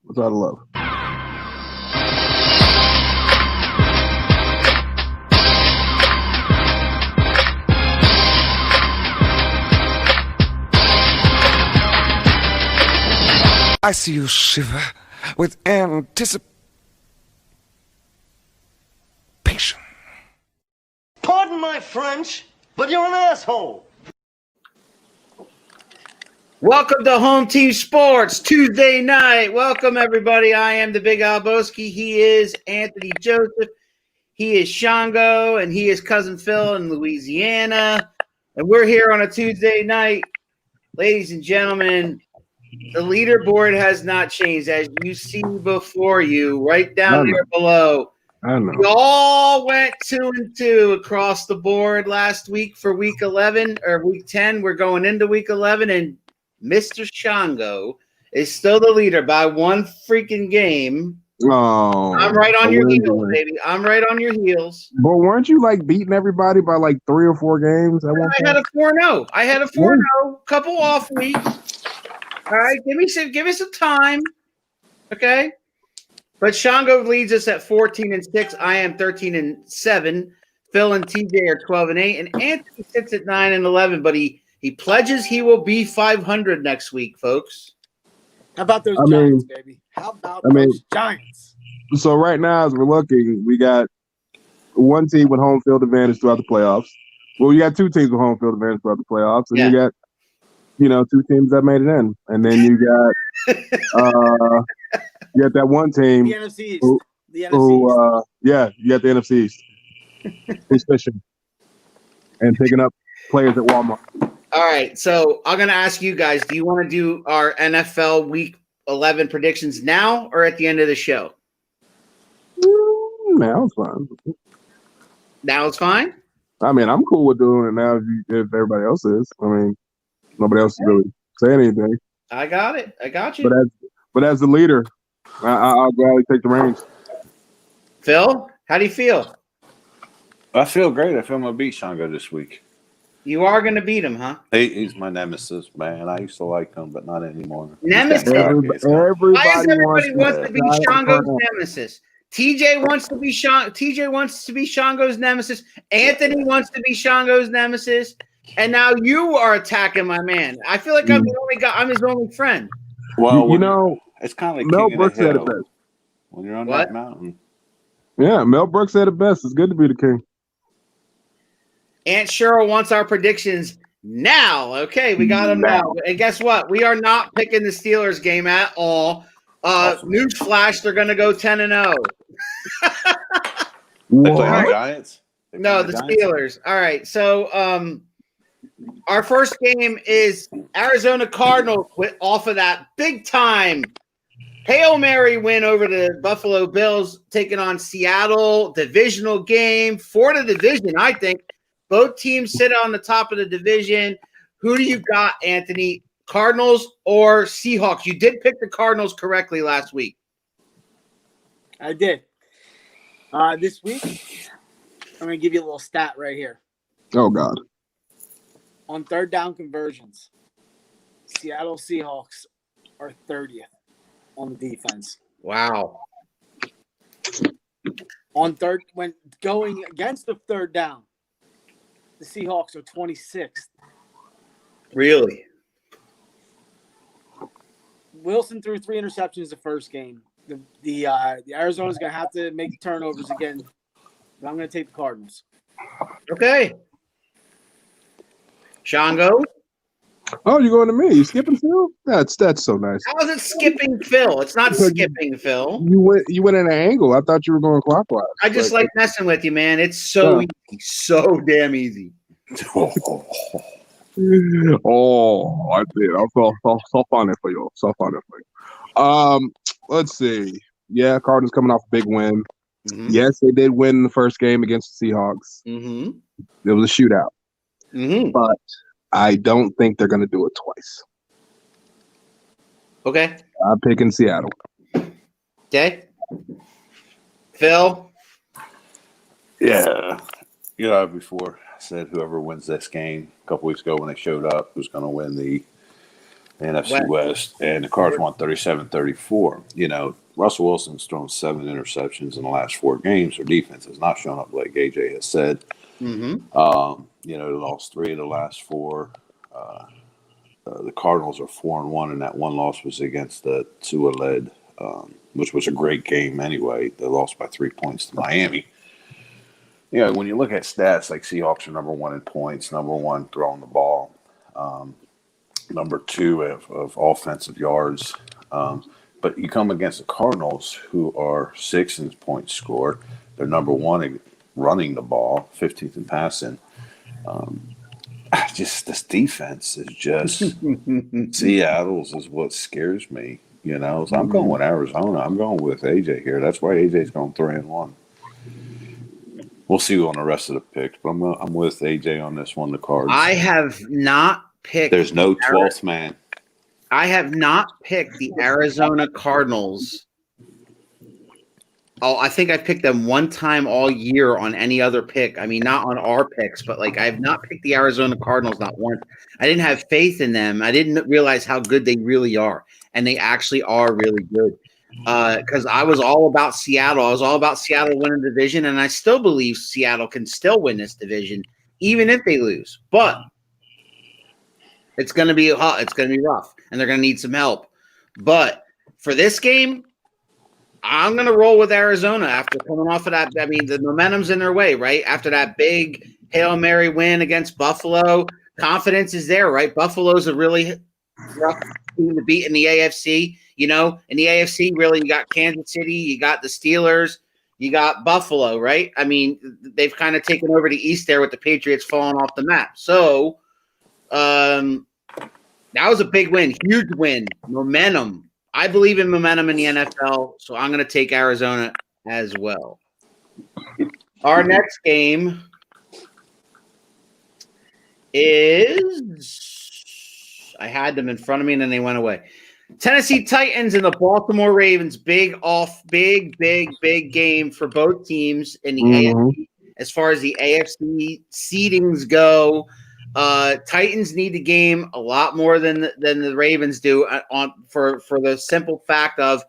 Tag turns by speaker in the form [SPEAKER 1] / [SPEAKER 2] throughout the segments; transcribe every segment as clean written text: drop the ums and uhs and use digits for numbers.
[SPEAKER 1] What's all the love?
[SPEAKER 2] I see you shiver with anticipation.
[SPEAKER 3] Pardon my French, but you're an asshole.
[SPEAKER 4] Welcome to Home Team Sports Tuesday night. Welcome, everybody. I am the Big Alboski. He is Anthony Joseph. He is Shango, and he is Cousin Phil in Louisiana. And we're here on a Tuesday night. Ladies and gentlemen, the leaderboard has not changed, as you see before you, right down there below.
[SPEAKER 1] I know.
[SPEAKER 4] We all went 2-2 across the board last week for week 11 or week 10. We're going into week 11, and Mr. Shango is still the leader by one freaking game.
[SPEAKER 1] Oh,
[SPEAKER 4] I'm right on your heels, baby. I'm right on your heels.
[SPEAKER 1] But weren't you like beating everybody by like 3 or 4 games at one
[SPEAKER 4] I
[SPEAKER 1] point?
[SPEAKER 4] had a 4-0. I had a 4-0, couple off weeks. All right, give me some time. Okay. But Shango leads us at 14-6. I am 13-7. Phil and TJ are 12-8, and Anthony sits at 9-11. But he pledges he will be 500 next week, folks.
[SPEAKER 5] How about those Giants, baby? How about those Giants?
[SPEAKER 1] So right now, as we're looking, we got one team with home field advantage throughout the playoffs. Well, you got 2 teams with home field advantage throughout the playoffs, and you got 2 teams that made it in, and then you got you got that one team.
[SPEAKER 5] The NFC East. You got
[SPEAKER 1] the NFC East. Who's fishing and picking up players at Walmart.
[SPEAKER 4] All right, so I'm going to ask you guys, do you want to do our NFL Week 11 predictions now or at the end of the show?
[SPEAKER 1] Now it's fine.
[SPEAKER 4] Now it's fine?
[SPEAKER 1] I mean, I'm cool with doing it now if everybody else is. I mean, nobody else is really saying anything.
[SPEAKER 4] I got it. I got you.
[SPEAKER 1] But as the leader, I'll gladly take the reins.
[SPEAKER 4] Phil, how do you feel?
[SPEAKER 6] I feel great. I feel I'm going to beat Shango this week.
[SPEAKER 4] You are going to beat him, huh?
[SPEAKER 6] He's my nemesis, man. I used to like him, but not anymore.
[SPEAKER 4] Nemesis?
[SPEAKER 1] Everybody
[SPEAKER 4] wants to be Shango's nemesis. TJ wants to be Shango's nemesis. Anthony wants to be Shango's nemesis. And now you are attacking my man. I feel like I'm the only guy. I'm his only friend.
[SPEAKER 6] Well, it's kind of like
[SPEAKER 1] Mel Brooks said it best.
[SPEAKER 6] When you're on that mountain.
[SPEAKER 1] Yeah, Mel Brooks said it best. It's good to be the king.
[SPEAKER 4] Aunt Cheryl wants our predictions now. Okay, we got them now. And guess what? We are not picking the Steelers game at all. Newsflash, they're going to go 10-0.
[SPEAKER 6] They play the Giants?
[SPEAKER 4] No, the Steelers. All right, so our first game is Arizona Cardinals off of that big-time Hail Mary win over the Buffalo Bills, taking on Seattle. Divisional game for the division, I think. Both teams sit on the top of the division. Who do you got, Anthony? Cardinals or Seahawks? You did pick the Cardinals correctly last week.
[SPEAKER 5] I did. This week, I'm going to give you a little stat right here.
[SPEAKER 1] Oh, God.
[SPEAKER 5] On third down conversions, Seattle Seahawks are 30th on the defense.
[SPEAKER 4] Wow.
[SPEAKER 5] When going against the third down, the Seahawks are 26th.
[SPEAKER 4] Really?
[SPEAKER 5] Wilson threw 3 interceptions the first game. The Arizona's going to have to make turnovers again. But I'm going to take the Cardinals.
[SPEAKER 4] Okay. Shango?
[SPEAKER 1] Oh, you're going to me. You skipping Phil? That's so nice.
[SPEAKER 4] How is it skipping Phil? It's not skipping Phil.
[SPEAKER 1] You went in an angle. I thought you were going clockwise.
[SPEAKER 4] I just like messing with you, man. It's so easy. So damn easy.
[SPEAKER 1] Oh, I did. So funny for you. So funny for you. Let's see. Yeah, Cardinals coming off a big win. Mm-hmm. Yes, they did win the first game against the Seahawks.
[SPEAKER 4] Mm-hmm.
[SPEAKER 1] It was a shootout.
[SPEAKER 4] Mm-hmm.
[SPEAKER 1] But I don't think they're going to do it twice.
[SPEAKER 4] Okay.
[SPEAKER 1] I'm picking Seattle.
[SPEAKER 4] Okay. Phil?
[SPEAKER 6] Yeah. Before I said whoever wins this game a couple weeks ago when they showed up was going to win the NFC West, and the Cards won 37-34. You know, Russell Wilson's thrown 7 interceptions in the last 4 games. Their defense has not shown up, like AJ has said.
[SPEAKER 4] Mm-hmm.
[SPEAKER 6] You know, they lost 3 of the last 4. The Cardinals are 4-1, and that one loss was against the Tua-led, which was a great game anyway. They lost by 3 points to Miami. You know, when you look at stats, like Seahawks are number 1 in points, number 1 throwing the ball, number 2 of offensive yards. But you come against the Cardinals, who are 6th in points scored. They're number 1 in running the ball, 15th in passing. Just this defense is just Seattle's is what scares me. You know, so I'm going with Arizona. I'm going with AJ here. That's why AJ's going 3-1. We'll see on the rest of the picks, but I'm with AJ on this one. The Cards.
[SPEAKER 4] I have not picked.
[SPEAKER 6] There's no 12th man.
[SPEAKER 4] I have not picked the Arizona Cardinals. Oh, I think I picked them one time all year on any other pick. I mean, not on our picks, but like I have not picked the Arizona Cardinals not once. I didn't have faith in them. I didn't realize how good they really are, and they actually are really good. Because I was all about Seattle. I was all about Seattle winning the division, and I still believe Seattle can still win this division, even if they lose. But it's going to be hot. It's going to be rough, and they're going to need some help. But for this game, I'm going to roll with Arizona after coming off of that. I mean, the momentum's in their way, right? After that big Hail Mary win against Buffalo, confidence is there, right? Buffalo's a really rough team to beat in the AFC. You know, in the AFC, really, you got Kansas City, you got the Steelers, you got Buffalo, right? I mean, they've kind of taken over the East there with the Patriots falling off the map. So that was a big win, huge win, momentum. I believe in momentum in the NFL, so I'm going to take Arizona as well. Our next game is – I had them in front of me, and then they went away. Tennessee Titans and the Baltimore Ravens. Big game for both teams in the AFC. As far as the AFC seedings go, Titans need the game a lot more than the Ravens do. For the simple fact of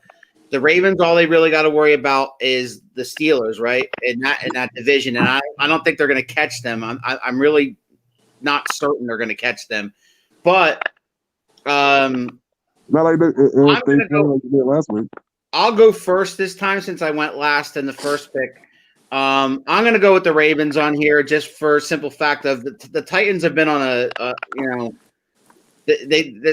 [SPEAKER 4] the Ravens, all they really got to worry about is the Steelers, right? In that division, and I don't think they're going to catch them. I'm really not certain they're going to catch them, but
[SPEAKER 1] not like they last week.
[SPEAKER 4] I'll go first this time since I went last in the first pick. I'm going to go with the Ravens on here just for simple fact of the Titans have been on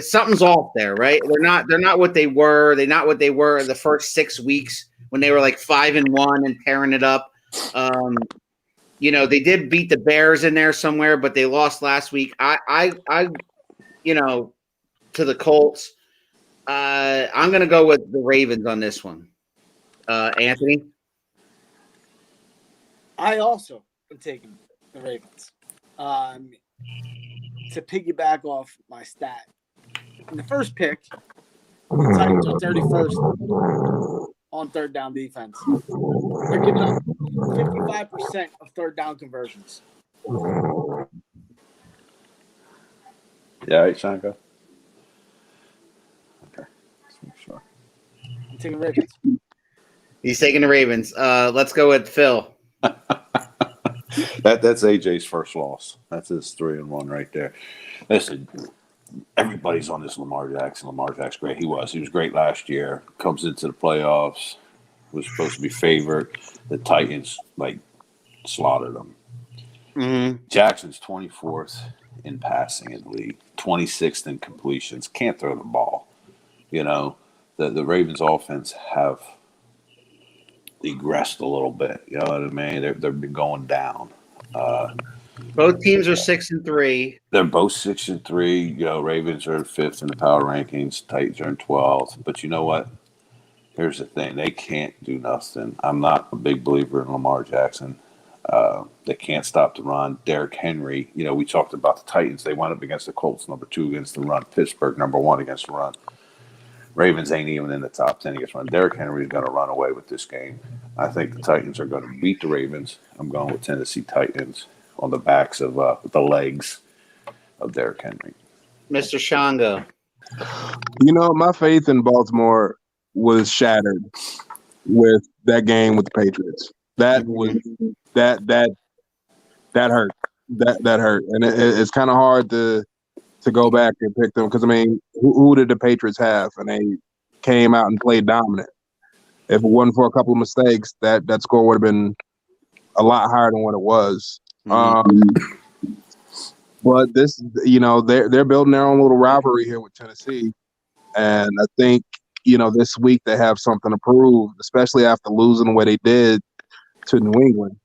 [SPEAKER 4] something's off there, right? They're not what they were. They're not what they were the first 6 weeks when they were like 5-1 and tearing it up. You know, they did beat the Bears in there somewhere, but they lost last week. I you know, to the Colts. I'm going to go with the Ravens on this one. Anthony?
[SPEAKER 5] I also am taking the Ravens. To piggyback off my stat, in the first pick, the Titans are 31st on third down defense. They're giving up 55% of third down conversions.
[SPEAKER 6] Yeah, right, Shanka.
[SPEAKER 5] Sure. I'm taking Ravens.
[SPEAKER 4] He's taking the Ravens. Let's go with Phil.
[SPEAKER 6] That's AJ's first loss. That's his 3-1 right there. Listen, everybody's on this Lamar Jackson. Lamar Jackson's great. He was great last year. Comes into the playoffs. Was supposed to be favored. The Titans slaughtered them.
[SPEAKER 4] Mm-hmm.
[SPEAKER 6] Jackson's 24th in passing in the league, 26th in completions. Can't throw the ball. You know, the Ravens offense have regressed a little bit. You know what I mean? They've been going down.
[SPEAKER 4] Both teams are 6-3.
[SPEAKER 6] They're both 6-3. You know, Ravens are 5th in the power rankings. Titans are in 12th. But you know what? Here's the thing. They can't do nothing. I'm not a big believer in Lamar Jackson. They can't stop the run. Derrick Henry, you know, we talked about the Titans. They went up against the Colts, number 2 against the run. Pittsburgh, number 1 against the run. Ravens ain't even in the top 10 against run. Derrick Henry is going to run away with this game. I think the Titans are going to beat the Ravens. I'm going with Tennessee Titans on the backs of the legs of Derrick Henry.
[SPEAKER 4] Mr. Shango.
[SPEAKER 1] You know, my faith in Baltimore was shattered with that game with the Patriots. That was that hurt. That hurt, and it's kind of hard to go back and pick them because I mean, who did the Patriots have? And they came out and played dominant. If it wasn't for a couple of mistakes, that score would have been a lot higher than what it was. But this, you know, they're building their own little rivalry here with Tennessee, and I think, you know, this week they have something to prove, especially after losing the way they did to New England.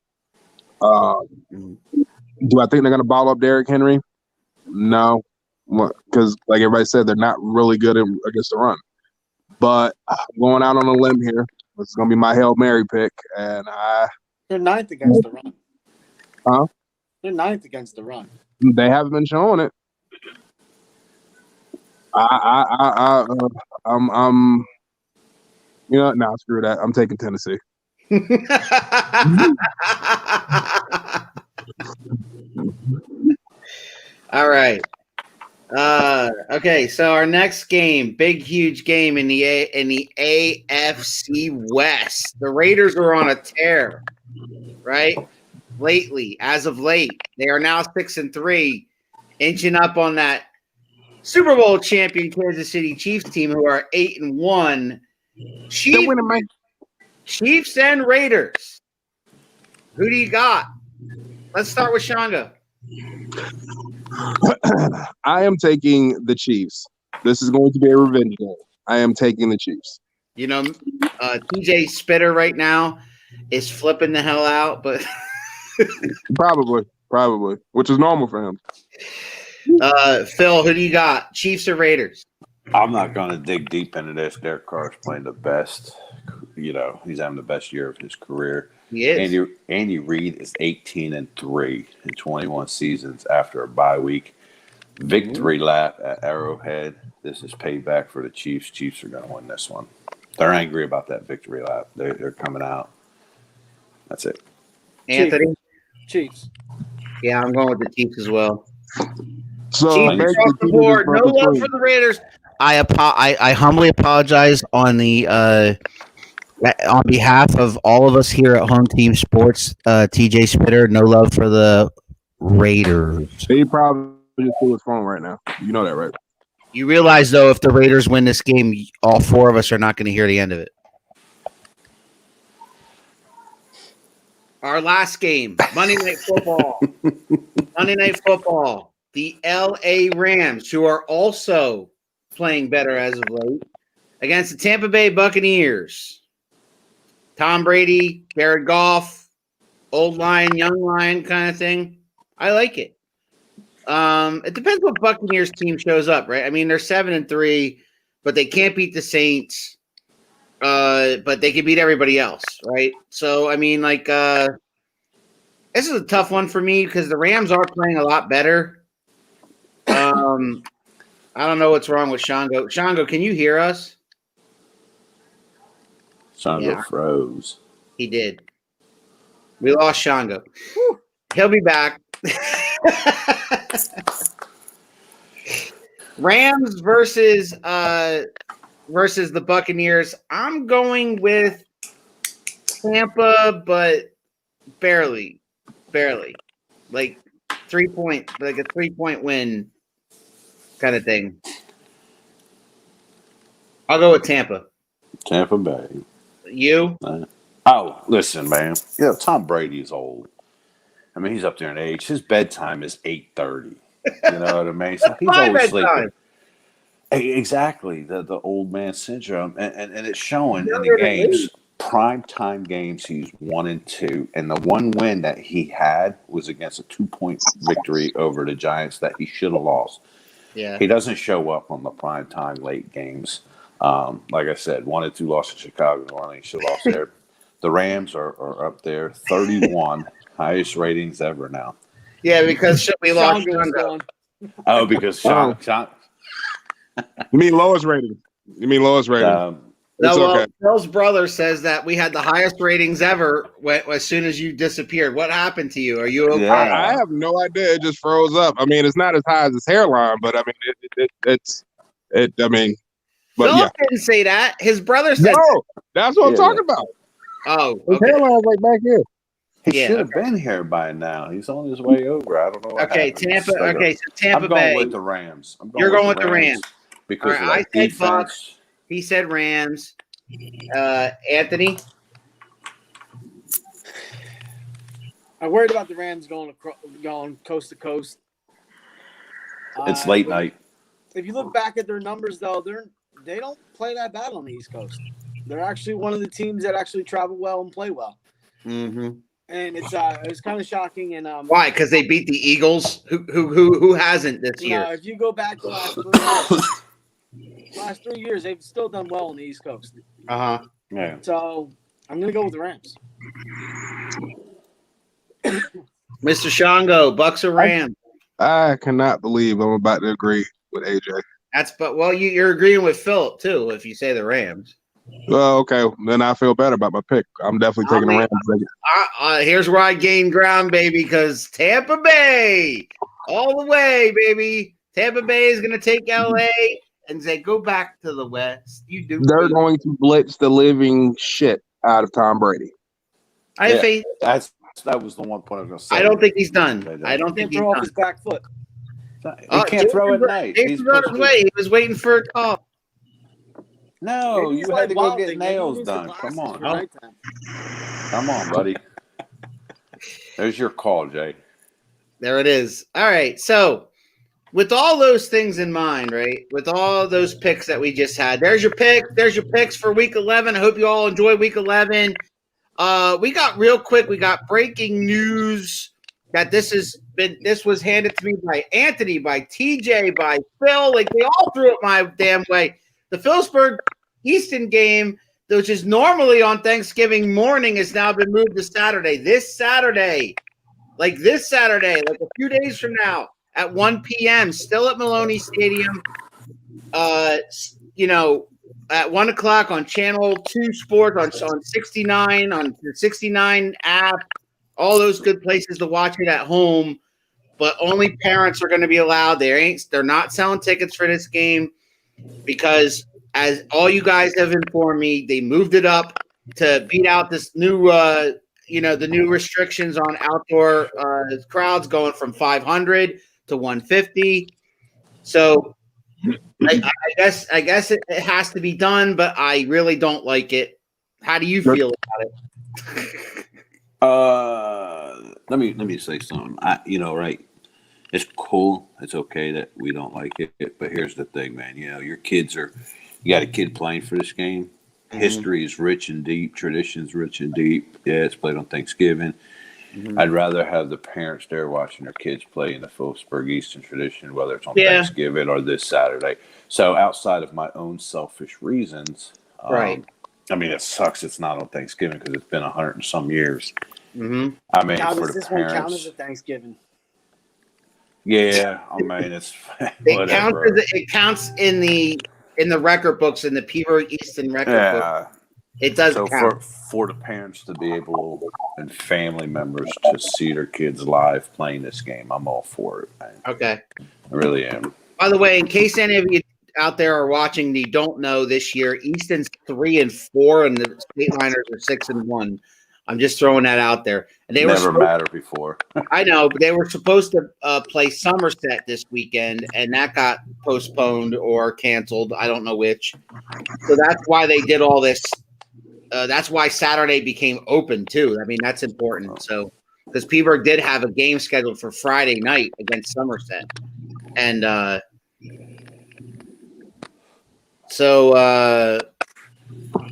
[SPEAKER 1] Do I think they're going to ball up Derrick Henry? No, because like everybody said, they're not really good against the run. But I'm going out on a limb here. It's going to be my Hail Mary pick, and
[SPEAKER 5] They're ninth against the run.
[SPEAKER 1] Huh?
[SPEAKER 5] They're ninth against the run.
[SPEAKER 1] They haven't been showing it. I'm you know, nah, screw that. I'm taking Tennessee.
[SPEAKER 4] All right. Okay, so our next game, big huge game in the AFC West. The Raiders are on a tear, right? Lately, as of late, they are now 6-3, inching up on that Super Bowl champion Kansas City Chiefs team, who are 8-1.
[SPEAKER 1] They're winning, man.
[SPEAKER 4] Chiefs and Raiders. Who do you got? Let's start with Shanga.
[SPEAKER 1] I am taking the Chiefs. This is going to be a revenge game. I am taking the Chiefs.
[SPEAKER 4] You know, TJ Spitter right now is flipping the hell out, but
[SPEAKER 1] probably, which is normal for him.
[SPEAKER 4] Phil, who do you got? Chiefs or Raiders?
[SPEAKER 6] I'm not going to dig deep into this. Derek Carr's playing the best. You know, he's having the best year of his career.
[SPEAKER 4] He is.
[SPEAKER 6] Andy Reid is 18-3 in 21 seasons after a bye week. Victory lap at Arrowhead. This is payback for the Chiefs. Chiefs are going to win this one. They're angry about that victory lap. They're coming out. That's it.
[SPEAKER 4] Anthony?
[SPEAKER 5] Chiefs.
[SPEAKER 4] Yeah, I'm going with the Chiefs as well.
[SPEAKER 1] So
[SPEAKER 4] Chiefs across the board. No love for the Raiders. I humbly apologize on the on behalf of all of us here at Home Team Sports. TJ Spitter, no love for the Raiders.
[SPEAKER 1] He probably just threw his phone right now. You know that, right?
[SPEAKER 4] You realize, though, if the Raiders win this game, all four of us are not going to hear the end of it. Our last game, Monday Night Football. Monday Night Football. The LA Rams, who are also playing better as of late, against the Tampa Bay Buccaneers. Tom Brady, Jared Goff, old lion, young lion kind of thing. I like it. It depends what Buccaneers team shows up, right? I mean, they're 7-3, but they can't beat the Saints. But they can beat everybody else, right? So, I mean, like, this is a tough one for me because the Rams are playing a lot better. I don't know what's wrong with Shango. Shango, can you hear us?
[SPEAKER 6] Shango froze.
[SPEAKER 4] He did. We lost Shango. He'll be back. Rams versus the Buccaneers. I'm going with Tampa, but barely. Like 3 point, like a 3-point win kind of thing. I'll go with Tampa.
[SPEAKER 6] Tampa Bay.
[SPEAKER 4] You?
[SPEAKER 6] Oh, listen, man. Yeah, Tom Brady's old. I mean, he's up there in age. His bedtime is 8:30. You know what I mean? So he's always sleeping. Exactly, the old man syndrome, and it's showing in the games. Prime time games, he's 1-2, and the one win that he had was against a 2-point victory over the Giants that he should have lost.
[SPEAKER 4] Yeah,
[SPEAKER 6] he doesn't show up on the prime time late games. Like I said, 1-2 loss to Chicago, New Orleans, should have lost there. The Rams are up there, 31, highest ratings ever now.
[SPEAKER 4] Yeah, because we lost Shango.
[SPEAKER 6] Oh, because Sean.
[SPEAKER 1] You mean lowest rating?
[SPEAKER 4] No,
[SPEAKER 1] okay.
[SPEAKER 4] Phil's brother says that we had the highest ratings ever as soon as you disappeared. What happened to you? Are you okay?
[SPEAKER 6] Yeah.
[SPEAKER 1] I have no idea. It just froze up. I mean, it's not as high as his hairline, but I mean, I mean, but
[SPEAKER 4] Philip
[SPEAKER 1] yeah.
[SPEAKER 4] didn't say that. His brother said.
[SPEAKER 1] No, that's what I'm
[SPEAKER 6] Yeah.
[SPEAKER 1] talking about.
[SPEAKER 4] Oh,
[SPEAKER 1] His
[SPEAKER 4] okay.
[SPEAKER 1] hairline's like back here.
[SPEAKER 6] He
[SPEAKER 4] Yeah,
[SPEAKER 6] should have been here by now. He's on his way over. I don't know what
[SPEAKER 4] Okay,
[SPEAKER 6] happened.
[SPEAKER 4] Tampa.
[SPEAKER 6] It's like
[SPEAKER 4] Okay, so Tampa
[SPEAKER 6] I'm going
[SPEAKER 4] Bay.
[SPEAKER 6] with the Rams.
[SPEAKER 4] You're going with the Rams.
[SPEAKER 6] because
[SPEAKER 4] All
[SPEAKER 6] of
[SPEAKER 4] right,
[SPEAKER 6] that
[SPEAKER 4] I said Bucks.
[SPEAKER 6] defense.
[SPEAKER 4] He said Rams. Anthony.
[SPEAKER 5] I'm worried about the Rams going coast to coast.
[SPEAKER 6] It's late
[SPEAKER 5] when-
[SPEAKER 6] night.
[SPEAKER 5] If you look back at their numbers, though, they don't play that bad on the East Coast. They're actually one of the teams that actually travel well and play well.
[SPEAKER 4] Mm-hmm.
[SPEAKER 5] And it's kind of shocking. And
[SPEAKER 4] Why? Because they beat the Eagles. Who hasn't this
[SPEAKER 5] you
[SPEAKER 4] year?
[SPEAKER 5] know, if you go back the last 3 years, they've still done well on the East Coast.
[SPEAKER 4] Uh huh.
[SPEAKER 6] Yeah.
[SPEAKER 5] So I'm gonna go with the Rams.
[SPEAKER 4] Mr. Shango, Bucks or Rams?
[SPEAKER 1] I cannot believe I'm about to agree with AJ.
[SPEAKER 4] You're agreeing with Philip too. If you say the Rams.
[SPEAKER 1] Well, okay, then I feel better about my pick. I'm definitely taking the Rams.
[SPEAKER 4] Here's where I gain ground, baby, because Tampa Bay, all the way, baby. Tampa Bay is going to take LA and say, go back to the West. You do.
[SPEAKER 1] They're going to blitz the living shit out of Tom Brady.
[SPEAKER 4] I have faith.
[SPEAKER 6] That was the one point I was going to say.
[SPEAKER 4] I don't think he's done. I don't think
[SPEAKER 5] Can't
[SPEAKER 4] he's
[SPEAKER 5] throw off
[SPEAKER 4] done.
[SPEAKER 5] his back foot.
[SPEAKER 6] He can't throw at night.
[SPEAKER 4] He's on his way. He was waiting for a call.
[SPEAKER 6] No,
[SPEAKER 5] Maybe
[SPEAKER 6] you
[SPEAKER 5] he's
[SPEAKER 6] had
[SPEAKER 5] like
[SPEAKER 6] to go
[SPEAKER 5] Wild
[SPEAKER 6] get
[SPEAKER 5] Thing. Maybe he
[SPEAKER 6] nails
[SPEAKER 5] needs the
[SPEAKER 6] done.
[SPEAKER 5] glasses
[SPEAKER 6] Come on.
[SPEAKER 5] for nighttime.
[SPEAKER 6] Come on, buddy. There's your call, Jay.
[SPEAKER 4] There it is. All right. So, with all those things in mind, right? With all those picks that we just had, there's your pick. There's your picks for Week 11. I hope you all enjoy Week 11. We got real quick. We got breaking news that this was handed to me by Anthony, by TJ, by Phil. Like they all threw it my damn way. The Phillipsburg Easton game, which is normally on Thanksgiving morning, has now been moved to Saturday. This Saturday, like a few days from now at 1 p.m., still at Maloney Stadium. At 1 o'clock on Channel 2 Sports, on 69, on the 69 app, all those good places to watch it at home. But only parents are going to be allowed. They're not selling tickets for this game because, as all you guys have informed me, they moved it up to beat out this new, the new restrictions on outdoor crowds going from 500 to 150. So I guess it has to be done, but I really don't like it. How do you feel about it?
[SPEAKER 6] Let me say something. Right? It's cool. It's okay that we don't like it, but here's the thing, man. You got a kid playing for this game. Mm-hmm. History is rich and deep. Tradition's rich and deep. Yeah, it's played on Thanksgiving. Mm-hmm. I'd rather have the parents there watching their kids play in the Phillipsburg Eastern tradition, whether it's on Thanksgiving or this Saturday. So outside of my own selfish reasons,
[SPEAKER 4] right.
[SPEAKER 6] I mean, it sucks it's not on Thanksgiving because it's been 100 and some years.
[SPEAKER 4] Mm-hmm.
[SPEAKER 6] I mean,
[SPEAKER 5] now,
[SPEAKER 6] for
[SPEAKER 5] does
[SPEAKER 6] the
[SPEAKER 5] this
[SPEAKER 6] parents.
[SPEAKER 5] one count as a Thanksgiving?
[SPEAKER 6] Yeah, I mean, it's whatever.
[SPEAKER 4] It counts in the record books, in the Peabody Easton record book. It does count.
[SPEAKER 6] For the parents to be able and family members to see their kids live playing this game, I'm all for it. Man.
[SPEAKER 4] Okay,
[SPEAKER 6] I really am.
[SPEAKER 4] By the way, in case any of you out there are watching and you don't know, this year Easton's 3-4 and the State Liners are 6-1. I'm just throwing that out there. And they
[SPEAKER 6] never mattered before.
[SPEAKER 4] I know, but they were supposed to play Somerset this weekend, and that got postponed or canceled. I don't know which. So that's why they did all this. That's why Saturday became open too. I mean, that's important. So because Peabody did have a game scheduled for Friday night against Somerset, and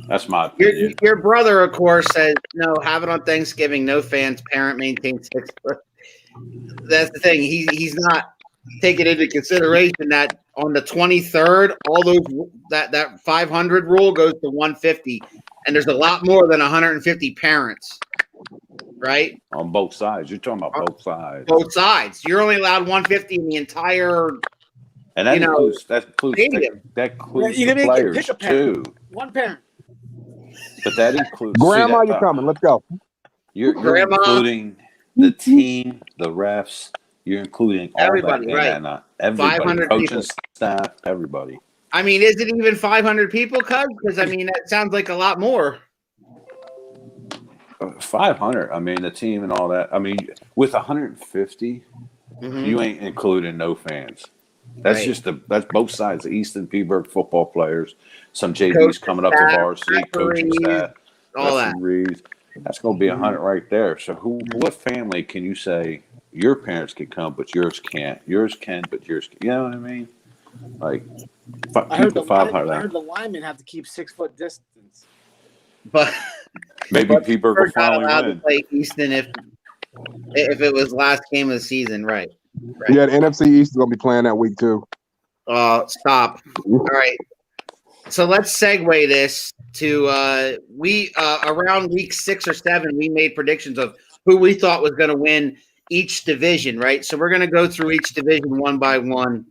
[SPEAKER 6] that's my opinion.
[SPEAKER 4] Your brother, of course, says no. Have it on Thanksgiving. No fans. Parent maintains 6. That's the thing. He's not taking into consideration that on the 23rd, all those that 500 rule goes to 150, and there's a lot more than 150 parents, right?
[SPEAKER 6] On both sides. You're talking about both sides.
[SPEAKER 4] Both sides. You're only allowed 150 in the entire.
[SPEAKER 6] And that includes
[SPEAKER 4] stadium.
[SPEAKER 6] That includes
[SPEAKER 5] you
[SPEAKER 6] the players
[SPEAKER 5] pick a parent.
[SPEAKER 6] too.
[SPEAKER 5] One parent.
[SPEAKER 6] But that includes
[SPEAKER 1] Grandma, you're coming. Let's go.
[SPEAKER 6] You're including the team, the refs. You're including all
[SPEAKER 4] everybody,
[SPEAKER 6] that,
[SPEAKER 4] right?
[SPEAKER 6] And everybody,
[SPEAKER 4] 500
[SPEAKER 6] coaching
[SPEAKER 4] people.
[SPEAKER 6] staff, everybody.
[SPEAKER 4] I mean, is it even 500 people, Cuz? Because, I mean, that sounds like a lot more.
[SPEAKER 6] 500. I mean, the team and all that. I mean, with 150, you ain't including no fans. That's that's both sides. The Easton Peaburg football players, some JVs coming up to varsity, coaching staff,
[SPEAKER 4] all that.
[SPEAKER 6] referees. That's going to be 100 right there. So what family can you say your parents can come, but yours can't? Yours can, but yours can't. You know what I mean? Like,
[SPEAKER 5] I heard the
[SPEAKER 6] 500.
[SPEAKER 5] I heard the linemen have to keep 6 foot distance.
[SPEAKER 4] But
[SPEAKER 6] maybe Peaburg will finally
[SPEAKER 4] allowed
[SPEAKER 6] win.
[SPEAKER 4] to play Easton if it was last game of the season, right?
[SPEAKER 1] Yeah, the NFC East is gonna be playing that week too.
[SPEAKER 4] Stop. All right. So let's segue this to we around week 6 or 7, we made predictions of who we thought was going to win each division, right? So we're going to go through each division one by one.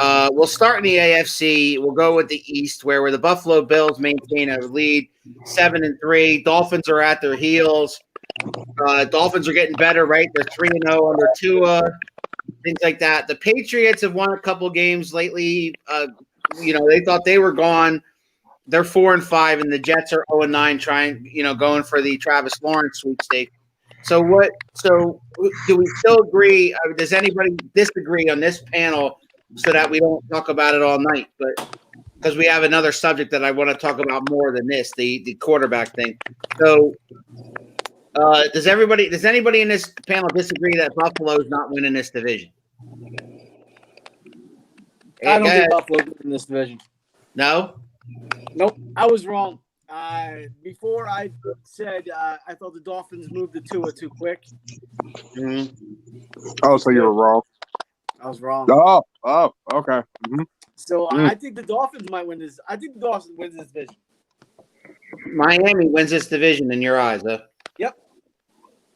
[SPEAKER 4] We'll start in the AFC. We'll go with the East, where the Buffalo Bills maintain a lead, 7-3. Dolphins are at their heels. Dolphins are getting better, right? They're 3-0 under Tua, things like that. The Patriots have won a couple games lately. They thought they were gone. They're 4-5, and the Jets are 0-9, going for the Travis Lawrence sweepstake. So do we still agree? Does anybody disagree on this panel so that we don't talk about it all night? But because we have another subject that I want to talk about more than this, the quarterback thing. So does anybody in this panel disagree that Buffalo is not winning this division?
[SPEAKER 5] I don't think Buffalo in this division.
[SPEAKER 4] No?
[SPEAKER 5] Nope. I was wrong. Before I said I thought the Dolphins moved the Tua too quick.
[SPEAKER 1] Oh, so you were wrong.
[SPEAKER 5] I was wrong.
[SPEAKER 1] Oh, okay.
[SPEAKER 5] So I think the Dolphins might win this. I think the Dolphins wins this division.
[SPEAKER 4] Miami wins this division in your eyes, huh?
[SPEAKER 5] Yep.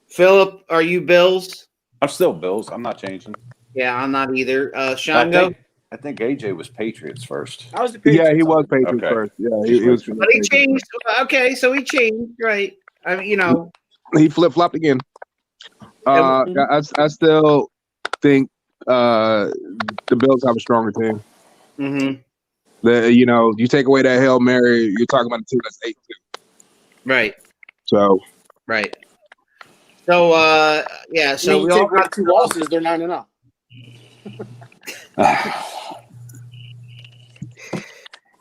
[SPEAKER 4] Philip, are you Bills?
[SPEAKER 6] I'm still Bills. I'm not changing.
[SPEAKER 4] Yeah, I'm not either. Shango?
[SPEAKER 6] I think AJ was Patriots first.
[SPEAKER 5] I was the Patriots.
[SPEAKER 1] Yeah, he was Patriots first. Yeah, he was.
[SPEAKER 4] But he changed. Okay, so he changed, right? I mean,
[SPEAKER 1] he flip flopped again. I still think the Bills have a stronger team. You take away that Hail Mary, you're talking about a team that's 8-2.
[SPEAKER 4] Right.
[SPEAKER 1] So.
[SPEAKER 4] Right. So yeah. So we all got
[SPEAKER 5] 2 losses. They're 9-0.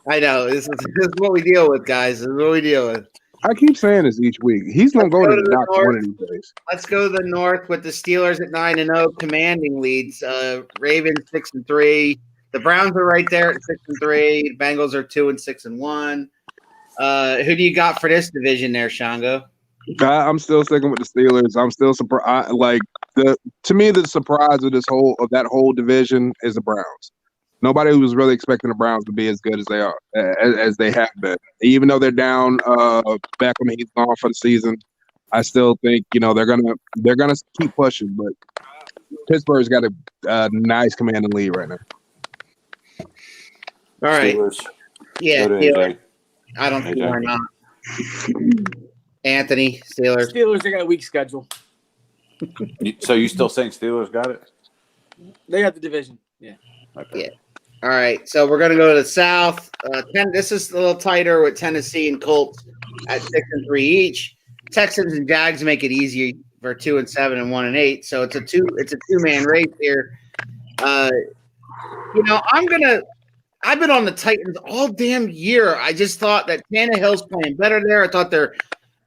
[SPEAKER 4] I know. This is what we deal with, guys. This is what we deal with.
[SPEAKER 1] I keep saying this each week. He's going to go to the Knox one of these days.
[SPEAKER 4] Let's go to the North with the Steelers at 9-0, commanding leads. Ravens 6-3. The Browns are right there at 6-3. The Bengals are 2-6-1. Who do you got for this division there, Shango?
[SPEAKER 1] I'm still sticking with the Steelers. I'm still surprised. To me, the surprise of that whole division is the Browns. Nobody was really expecting the Browns to be as good as they are, as they have been. Even though they're down, Beckham, he's gone for the season. I still think they're gonna keep pushing. But Pittsburgh's got a nice commanding lead right now.
[SPEAKER 4] All right.
[SPEAKER 6] Steelers.
[SPEAKER 4] Yeah. Steelers. I don't think why not. Anthony, Steelers.
[SPEAKER 5] Steelers, they got a weak schedule.
[SPEAKER 6] So you still saying Steelers got it?
[SPEAKER 5] They got the division. Yeah.
[SPEAKER 6] Okay.
[SPEAKER 4] Yeah. All right. So we're going to go to the South. This is a little tighter with Tennessee and Colts at 6-3 each. Texans and Jags make it easier for 2-7 and 1-8. So it's a two-man race here. I've been on the Titans all damn year. I just thought that Tannehill's playing better there. I thought they're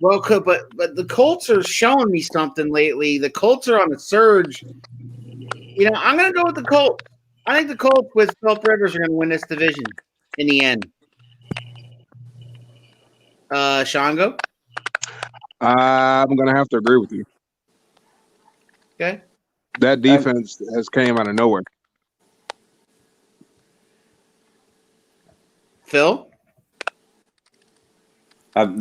[SPEAKER 4] well cooked, but the Colts are showing me something lately. The Colts are on the surge. I'm going to go with the Colts. I think the Colts with Philip Rivers are going to win this division in the end. Shango?
[SPEAKER 1] I'm going to have to agree with you.
[SPEAKER 4] Okay.
[SPEAKER 1] That defense has came out of nowhere.
[SPEAKER 4] Phil?
[SPEAKER 6] I'm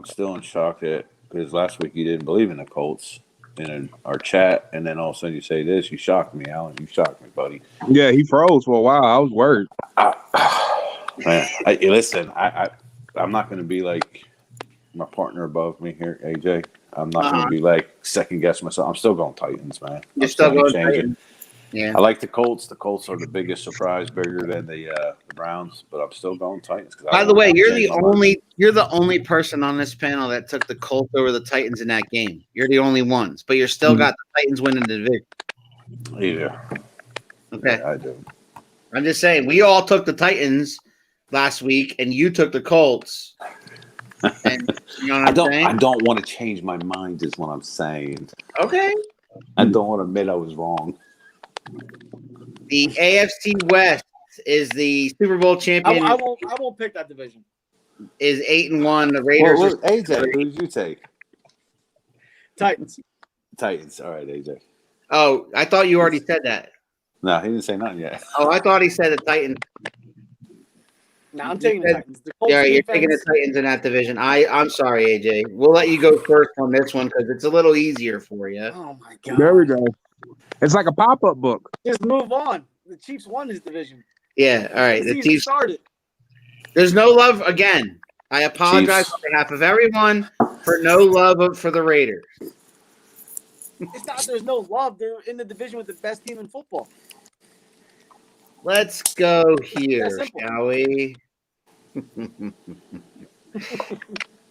[SPEAKER 6] still in shock because last week you didn't believe in the Colts in our chat, and then all of a sudden you say this. You shocked me, Alan. You shocked me, buddy.
[SPEAKER 1] Yeah, he froze for a while. I was worried.
[SPEAKER 6] Man, listen, I'm not going to be like my partner above me here, AJ. I'm not going to be like second guess myself. I'm still going Titans, man.
[SPEAKER 4] You're still going Titans. Yeah.
[SPEAKER 6] I like the Colts. The Colts are the biggest surprise, bigger than the Browns, but I'm still going Titans.
[SPEAKER 4] By the way, you're the only person on this panel that took the Colts over the Titans in that game. You're the only ones, but you're still got the Titans winning the division.
[SPEAKER 6] Yeah.
[SPEAKER 4] Okay.
[SPEAKER 6] Yeah, I do.
[SPEAKER 4] I'm just saying, we all took the Titans last week, and you took the Colts. And you know what I'm saying?
[SPEAKER 6] I don't want to change my mind, is what I'm saying.
[SPEAKER 4] Okay.
[SPEAKER 6] I don't want to admit I was wrong.
[SPEAKER 4] The AFC West is the Super Bowl champion.
[SPEAKER 5] I won't pick that division.
[SPEAKER 4] Is 8-1. The Raiders.
[SPEAKER 6] Well, AJ, who did you take?
[SPEAKER 5] Titans.
[SPEAKER 6] Titans. All right, AJ.
[SPEAKER 4] Oh, I thought you already said that.
[SPEAKER 6] No, he didn't say nothing yet.
[SPEAKER 4] Oh, I thought he said the Titans.
[SPEAKER 5] No, I'm taking the Titans. The Colts
[SPEAKER 4] Yeah, you're
[SPEAKER 5] defense-
[SPEAKER 4] taking the Titans in that division. I'm sorry, AJ. We'll let you go first on this one because it's a little easier for you.
[SPEAKER 5] Oh my god!
[SPEAKER 1] There we go. It's like a pop-up book.
[SPEAKER 5] Just move on. The Chiefs won this division.
[SPEAKER 4] Yeah, all right.
[SPEAKER 5] The
[SPEAKER 4] The
[SPEAKER 5] season
[SPEAKER 4] Chiefs.
[SPEAKER 5] started.
[SPEAKER 4] There's no love again. I apologize
[SPEAKER 6] Chiefs.
[SPEAKER 4] on behalf of everyone for no love for the Raiders.
[SPEAKER 5] It's not. There's no love. They're in the division with the best team in football.
[SPEAKER 4] Let's go here,
[SPEAKER 5] That's simple.
[SPEAKER 4] shall we?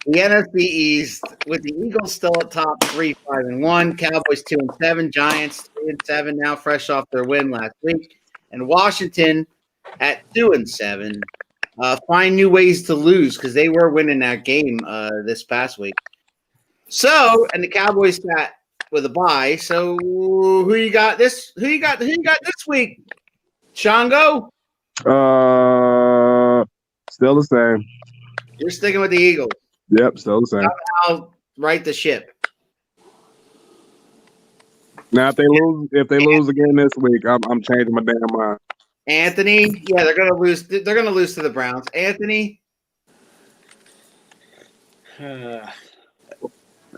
[SPEAKER 4] The NFC East with the Eagles still at top 3-5-1, Cowboys 2-7, Giants 3-7 now, fresh off their win last week, and Washington at 2-7. Find new ways to lose because they were winning that game this past week. So, and the Cowboys sat with a bye. So, who you got this? Who you got this week? Shango?
[SPEAKER 1] Still the same.
[SPEAKER 4] You're sticking with the Eagles.
[SPEAKER 1] Yep, still the same.
[SPEAKER 4] I'll right the ship.
[SPEAKER 1] Now, if they lose again this week, I'm changing my damn mind.
[SPEAKER 4] Anthony, yeah, they're gonna lose. They're gonna lose to the Browns. Anthony,
[SPEAKER 5] I'm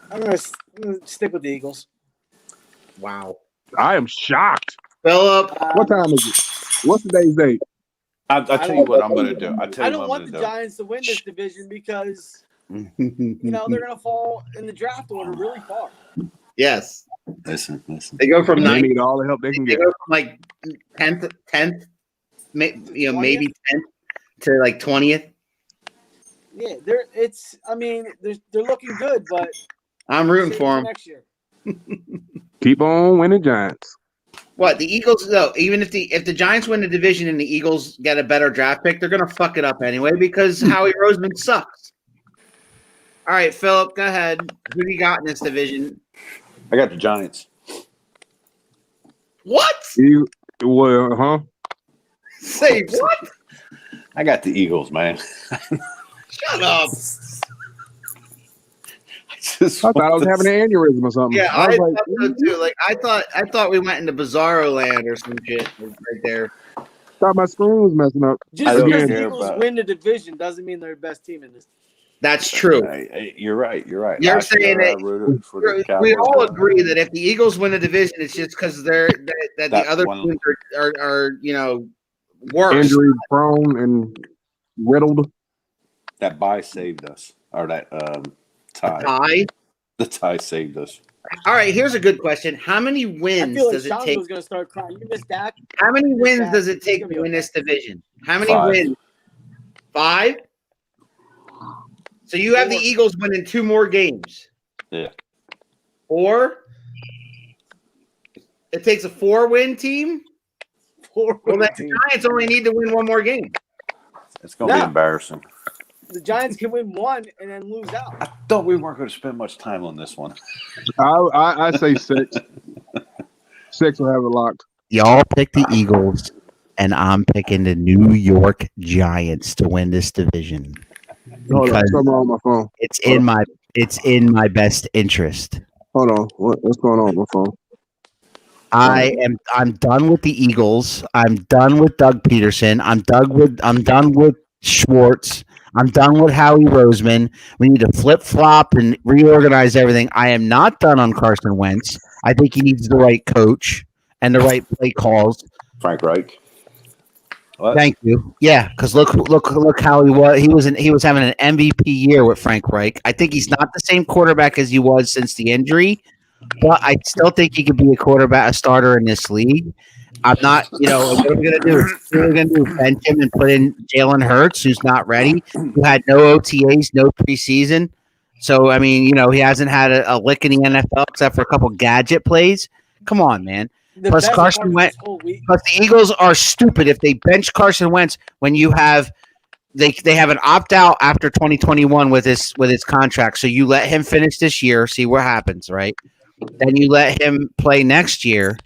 [SPEAKER 5] gonna stick with the Eagles.
[SPEAKER 4] wow.
[SPEAKER 1] I am shocked.
[SPEAKER 4] Philip,
[SPEAKER 1] What time is it? What's today's date?
[SPEAKER 6] I'll tell you what I'm going to do. I'll tell
[SPEAKER 5] I
[SPEAKER 6] you
[SPEAKER 5] don't
[SPEAKER 6] what
[SPEAKER 5] want
[SPEAKER 6] I'm
[SPEAKER 5] the
[SPEAKER 6] going to do.
[SPEAKER 5] Giants to win this division because they're gonna fall in the draft order really far.
[SPEAKER 4] yes,
[SPEAKER 6] Listen.
[SPEAKER 4] they go from
[SPEAKER 1] They
[SPEAKER 4] 9.
[SPEAKER 1] need all the help they can
[SPEAKER 4] They
[SPEAKER 1] get.
[SPEAKER 4] go from like 10th, maybe 10th to like 20th.
[SPEAKER 5] Yeah, they're looking good, but
[SPEAKER 4] I'm rooting for them.
[SPEAKER 5] next year.
[SPEAKER 1] Keep on winning, Giants.
[SPEAKER 4] What the Eagles though? Even if the Giants win the division and the Eagles get a better draft pick, they're gonna fuck it up anyway because Howie Roseman sucks. All right, Philip, go ahead. Who do you got in this division?
[SPEAKER 6] I got the Giants.
[SPEAKER 4] What?
[SPEAKER 1] Well, huh?
[SPEAKER 4] Say what?
[SPEAKER 6] I got the Eagles, man.
[SPEAKER 4] Shut up.
[SPEAKER 1] I thought I was having an aneurysm or something.
[SPEAKER 4] Yeah,
[SPEAKER 1] I was
[SPEAKER 4] thought so too. Like I thought we went into Bizarro land or some shit right there.
[SPEAKER 1] thought my screen was messing up.
[SPEAKER 6] I
[SPEAKER 5] Just
[SPEAKER 6] don't
[SPEAKER 5] because the
[SPEAKER 6] care
[SPEAKER 5] Eagles
[SPEAKER 6] about-
[SPEAKER 5] win the division doesn't mean they're the best team in this.
[SPEAKER 4] That's true.
[SPEAKER 6] You're right.
[SPEAKER 4] You're
[SPEAKER 6] Last year,
[SPEAKER 4] saying
[SPEAKER 6] I
[SPEAKER 4] that
[SPEAKER 6] rooted for the
[SPEAKER 4] we
[SPEAKER 6] Cowboys.
[SPEAKER 4] all agree that if the Eagles win the division, it's just because that the
[SPEAKER 6] That
[SPEAKER 4] other
[SPEAKER 6] one-
[SPEAKER 4] teams are worse.
[SPEAKER 1] Injury prone and riddled.
[SPEAKER 6] That bye saved us, or that tie.
[SPEAKER 4] Tie.
[SPEAKER 6] The tie saved us.
[SPEAKER 4] All right, here's a good question. How many
[SPEAKER 5] I
[SPEAKER 4] wins
[SPEAKER 5] feel like
[SPEAKER 4] does it take?
[SPEAKER 5] Shango's going to start crying. You missed Dak.
[SPEAKER 4] How many wins
[SPEAKER 5] Dak.
[SPEAKER 4] does it take
[SPEAKER 5] It's gonna
[SPEAKER 4] to
[SPEAKER 5] be
[SPEAKER 4] win
[SPEAKER 5] okay.
[SPEAKER 4] this division? How many
[SPEAKER 6] 5.
[SPEAKER 4] wins? 5? So you have the
[SPEAKER 5] 4.
[SPEAKER 4] Eagles winning 2 more games.
[SPEAKER 6] Yeah.
[SPEAKER 4] Or it takes a 4-win team. Well, then the Giants only need to win 1 more game.
[SPEAKER 6] It's going to be
[SPEAKER 5] No.
[SPEAKER 6] embarrassing.
[SPEAKER 5] The Giants can win 1 and then lose out.
[SPEAKER 6] I thought we weren't going to spend much time on this one.
[SPEAKER 1] I say 6. 6 will have it locked.
[SPEAKER 7] Y'all pick the Eagles, and I'm picking the New York Giants to win this division.
[SPEAKER 1] Hold on,
[SPEAKER 7] Because
[SPEAKER 1] something wrong with my phone.
[SPEAKER 7] it's in my best interest.
[SPEAKER 1] Hold on, what's going on with my phone?
[SPEAKER 7] I'm done with the Eagles. I'm done with Doug Peterson. I'm done with Schwartz. I'm done with Howie Roseman. We need to flip flop and reorganize everything. I am not done on Carson Wentz. I think he needs the right coach and the right play calls.
[SPEAKER 6] Frank Reich. What?
[SPEAKER 7] Thank you. Yeah, because look how he was. He was having an MVP year with Frank Reich. I think he's not the same quarterback as he was since the injury, but I still think he could be a starter in this league. I'm not, what are we going to do? What are we going to do? Bench him and put in Jalen Hurts, who's not ready, who had no OTAs, no preseason. So, I mean, he hasn't had a lick in the NFL except for a couple gadget plays. Come on, man. Plus, Carson Wentz. Plus, the Eagles are stupid if they bench Carson Wentz when you have they have an opt out after 2021 with his contract. So you let him finish this year, see what happens, right? Then you let him play next year.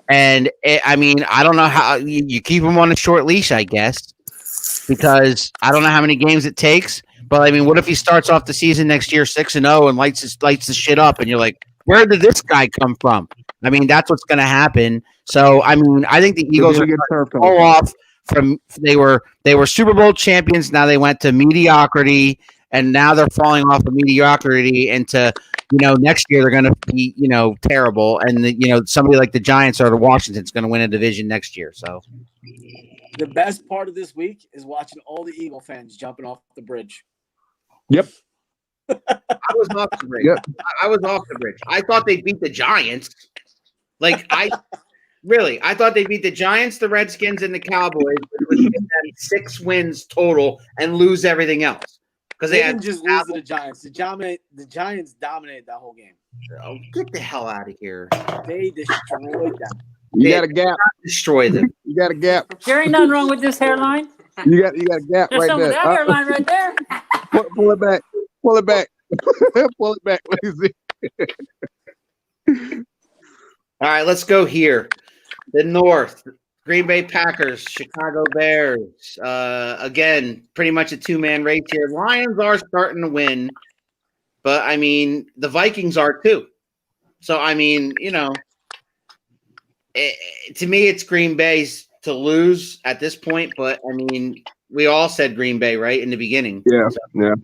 [SPEAKER 7] And I don't know how you keep him on a short leash, I guess, because I don't know how many games it takes. But I mean, what if he starts off the season next year 6-0 and lights the shit up, and you're like, where did this guy come from? I mean, that's what's going to happen. So I mean, I think the Eagles are going to fall off from they were Super Bowl champions. Now they went to mediocrity, and now they're falling off of mediocrity into. Next year they're going to be, terrible. And, somebody like the Giants or the Washington's going to win a division next year. So
[SPEAKER 5] the best part of this week is watching all the Eagle fans jumping off the bridge.
[SPEAKER 1] Yep.
[SPEAKER 4] I was off the bridge. Yep. I was off the bridge. I thought they beat the Giants. I thought they beat the Giants, the Redskins, and the Cowboys, which would give them 6 wins total and lose everything else. Because they
[SPEAKER 5] didn't just lose to the Giants. The Giants dominated that whole game.
[SPEAKER 4] Oh, get the hell out of here.
[SPEAKER 5] They destroyed them.
[SPEAKER 1] You got a gap.
[SPEAKER 4] Destroy them.
[SPEAKER 1] You got a gap.
[SPEAKER 8] There ain't nothing wrong with this hairline.
[SPEAKER 1] You got a gap.
[SPEAKER 8] There's
[SPEAKER 1] right
[SPEAKER 8] some
[SPEAKER 1] there.
[SPEAKER 8] of that hairline right there.
[SPEAKER 1] Pull it back. Pull it back. Pull it back. Let me see.
[SPEAKER 4] All right, let's go here. The North. Green Bay Packers, Chicago Bears. Again, pretty much a 2-man race here. Lions are starting to win, but I mean, the Vikings are too. So I mean, to me, it's Green Bay's to lose at this point. But I mean, we all said Green Bay right in the beginning.
[SPEAKER 1] Yeah,
[SPEAKER 4] so,
[SPEAKER 1] yeah.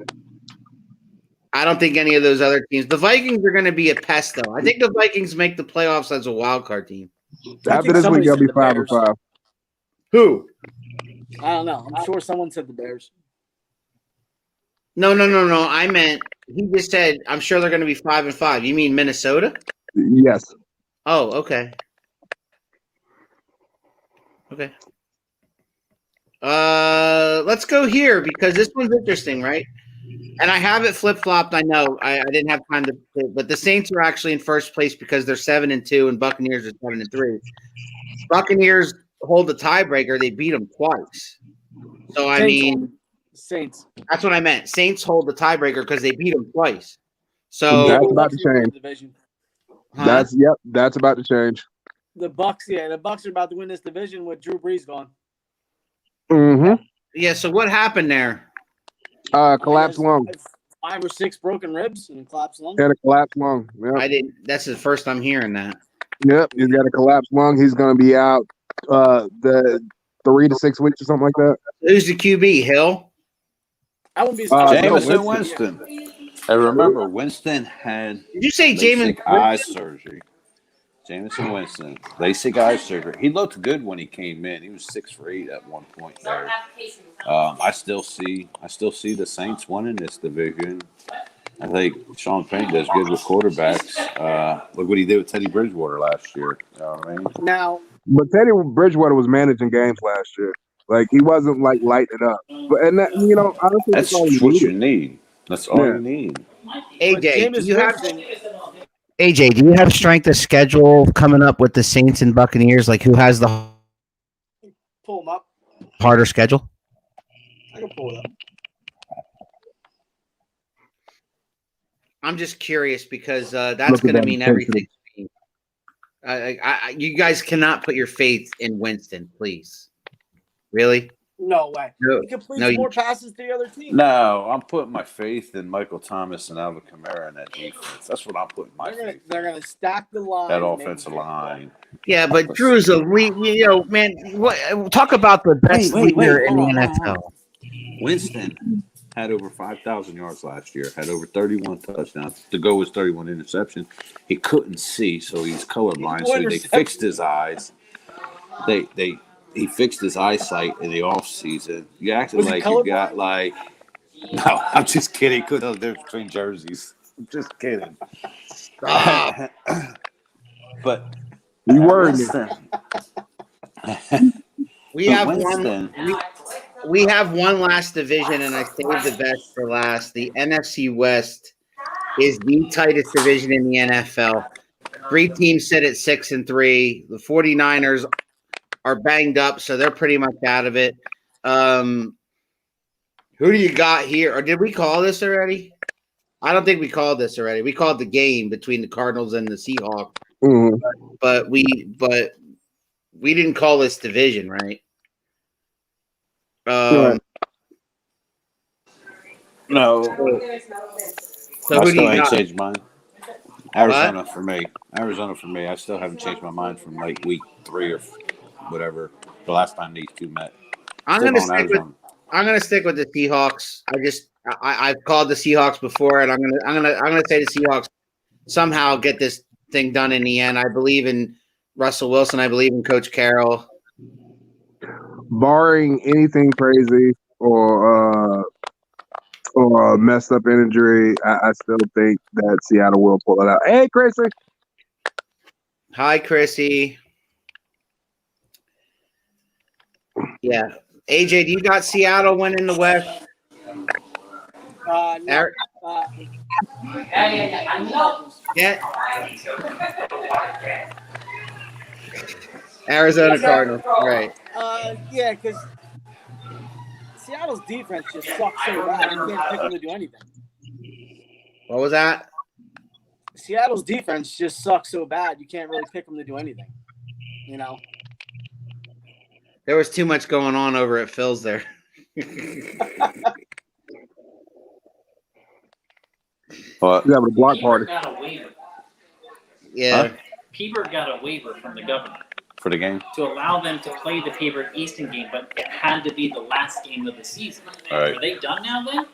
[SPEAKER 4] I don't think any of those other teams. The Vikings are going to be a pest, though. I think the Vikings make the playoffs as a wild card team.
[SPEAKER 1] After this week, they'll be 5-5.
[SPEAKER 4] Who?
[SPEAKER 5] I don't know. I'm sure someone said the Bears.
[SPEAKER 4] No. I meant he just said I'm sure they're going to be 5-5. You mean Minnesota?
[SPEAKER 1] Yes.
[SPEAKER 4] Oh, okay. Okay. Let's go here because this one's interesting, right? And I have it flip-flopped. I know I didn't have time to, but the Saints are actually in first place because they're 7-2, and Buccaneers are 7-3. Buccaneers hold the tiebreaker. They beat them twice. So I mean,
[SPEAKER 5] Saints.
[SPEAKER 4] That's what I meant. Saints hold the tiebreaker because they beat them twice. So
[SPEAKER 1] that's about to change.
[SPEAKER 4] Huh?
[SPEAKER 1] That's about to change.
[SPEAKER 5] The Bucks are about to win this division with Drew Brees gone.
[SPEAKER 1] Mm-hmm.
[SPEAKER 4] Yeah. So what happened there?
[SPEAKER 1] Collapsed lung.
[SPEAKER 5] 5 or 6 broken ribs and a collapsed lung.
[SPEAKER 1] And a collapsed lung. Yep.
[SPEAKER 4] I didn't. That's the first I'm hearing that.
[SPEAKER 1] Yep, he's got a collapsed lung. He's going to be out the 3 to 6 weeks or something like that.
[SPEAKER 4] Who's the QB? Hill.
[SPEAKER 5] I wouldn't be
[SPEAKER 6] Jameis Winston. I remember Winston had.
[SPEAKER 4] Did you say Jameis
[SPEAKER 6] eye surgery? Jameis Winston, LASIK eye surgery. He looked good when he came in. He was 6 for 8 at one point there. I still see the Saints winning this division. I think Sean Payne does good with quarterbacks. Look what he did with Teddy Bridgewater last year. You know what I mean?
[SPEAKER 5] Now,
[SPEAKER 1] but Teddy Bridgewater was managing games last year. Like he wasn't like lighting it up. But honestly,
[SPEAKER 6] that's what you need. That's all you need.
[SPEAKER 4] AJ,
[SPEAKER 7] do you have strength of schedule coming up with the Saints and Buccaneers? Like who has the
[SPEAKER 5] pull them up.
[SPEAKER 7] Harder schedule?
[SPEAKER 5] I can pull it up.
[SPEAKER 4] I'm just curious because that's going to mean everything. You guys cannot put your faith in Winston, please. Really?
[SPEAKER 5] No way.
[SPEAKER 4] No.
[SPEAKER 5] He completes more passes to the other team.
[SPEAKER 6] No, I'm putting my faith in Michael Thomas and Alvin Kamara in that defense. That's what I'm putting my faith.
[SPEAKER 5] They're going to stack the line.
[SPEAKER 6] That offensive line.
[SPEAKER 4] Yeah, but Drew's a man. Talk about the best leader in the NFL.
[SPEAKER 6] Winston had over 5,000 yards last year. Had over 31 touchdowns. The goal was 31 interceptions. He couldn't see, so he's colorblind. So they fixed his eyes. He fixed his eyesight in the off season. You acted like you got like. No, I'm just kidding. Couldn't tell the difference between jerseys. I'm just kidding. But
[SPEAKER 1] you were
[SPEAKER 4] We have we have one last division, and I saved the best for last. The NFC West is the tightest division in the NFL. 3 teams sit at 6-3. The 49ers are banged up, so they're pretty much out of it. Who do you got here? Or did we call this already? I don't think we called this already. We called the game between the Cardinals and the Seahawks, but we didn't call this division, right?
[SPEAKER 6] No.
[SPEAKER 4] So
[SPEAKER 6] I
[SPEAKER 4] who do
[SPEAKER 6] still
[SPEAKER 4] you
[SPEAKER 6] ain't
[SPEAKER 4] got?
[SPEAKER 6] changed mine. Arizona for me. Arizona for me. I still haven't changed my mind from like week 3 or whatever the last time these two met.
[SPEAKER 4] I'm gonna stick with the Seahawks. I've called the Seahawks before, and I'm gonna say the Seahawks somehow get this thing done in the end. I believe in Russell Wilson. I believe in Coach Carroll.
[SPEAKER 1] Barring anything crazy or messed up injury, I still think that Seattle will pull it out. Hey, Chrissy.
[SPEAKER 4] Hi, Chrissy. Yeah. AJ, do you got Seattle winning the West?
[SPEAKER 5] No.
[SPEAKER 4] Yeah. Arizona Cardinals. Right.
[SPEAKER 5] Yeah, because Seattle's defense just sucks so bad. You can't pick them to do anything.
[SPEAKER 4] What was that?
[SPEAKER 5] Seattle's defense just sucks so bad. You can't really pick them to do anything. You know?
[SPEAKER 4] There was too much going on over at Phil's there.
[SPEAKER 6] What?
[SPEAKER 1] You having a block party?
[SPEAKER 9] Got a waiver.
[SPEAKER 4] Yeah.
[SPEAKER 6] Huh?
[SPEAKER 9] Peter got a waiver from the governor
[SPEAKER 6] For the game?
[SPEAKER 9] to allow them to play the Peter Easton game, but it had to be the last game of the season.
[SPEAKER 6] All right.
[SPEAKER 9] Are they done now then?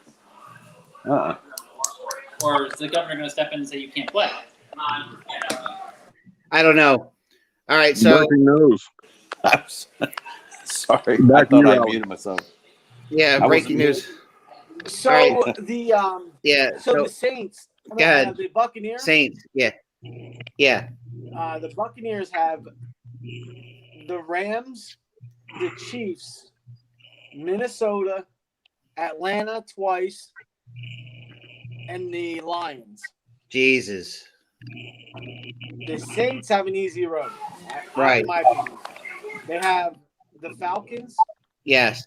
[SPEAKER 9] Or is the governor going to step in and say you can't play?
[SPEAKER 4] I don't know. All right, so
[SPEAKER 1] Breaking news.
[SPEAKER 6] Sorry,
[SPEAKER 1] Back
[SPEAKER 6] I thought
[SPEAKER 1] you
[SPEAKER 6] I
[SPEAKER 1] out.
[SPEAKER 6] muted myself.
[SPEAKER 4] yeah,
[SPEAKER 6] I
[SPEAKER 4] breaking
[SPEAKER 6] wasn't
[SPEAKER 4] news.
[SPEAKER 5] So
[SPEAKER 4] All right.
[SPEAKER 5] the
[SPEAKER 4] So
[SPEAKER 5] the Saints,
[SPEAKER 4] Go ahead.
[SPEAKER 5] the Buccaneers.
[SPEAKER 4] Saints, yeah.
[SPEAKER 5] The Buccaneers have the Rams, the Chiefs, Minnesota, Atlanta twice, and the Lions.
[SPEAKER 4] Jesus.
[SPEAKER 5] The Saints have an easy road.
[SPEAKER 4] Right.
[SPEAKER 5] In my opinion. They have the Falcons.
[SPEAKER 4] Yes.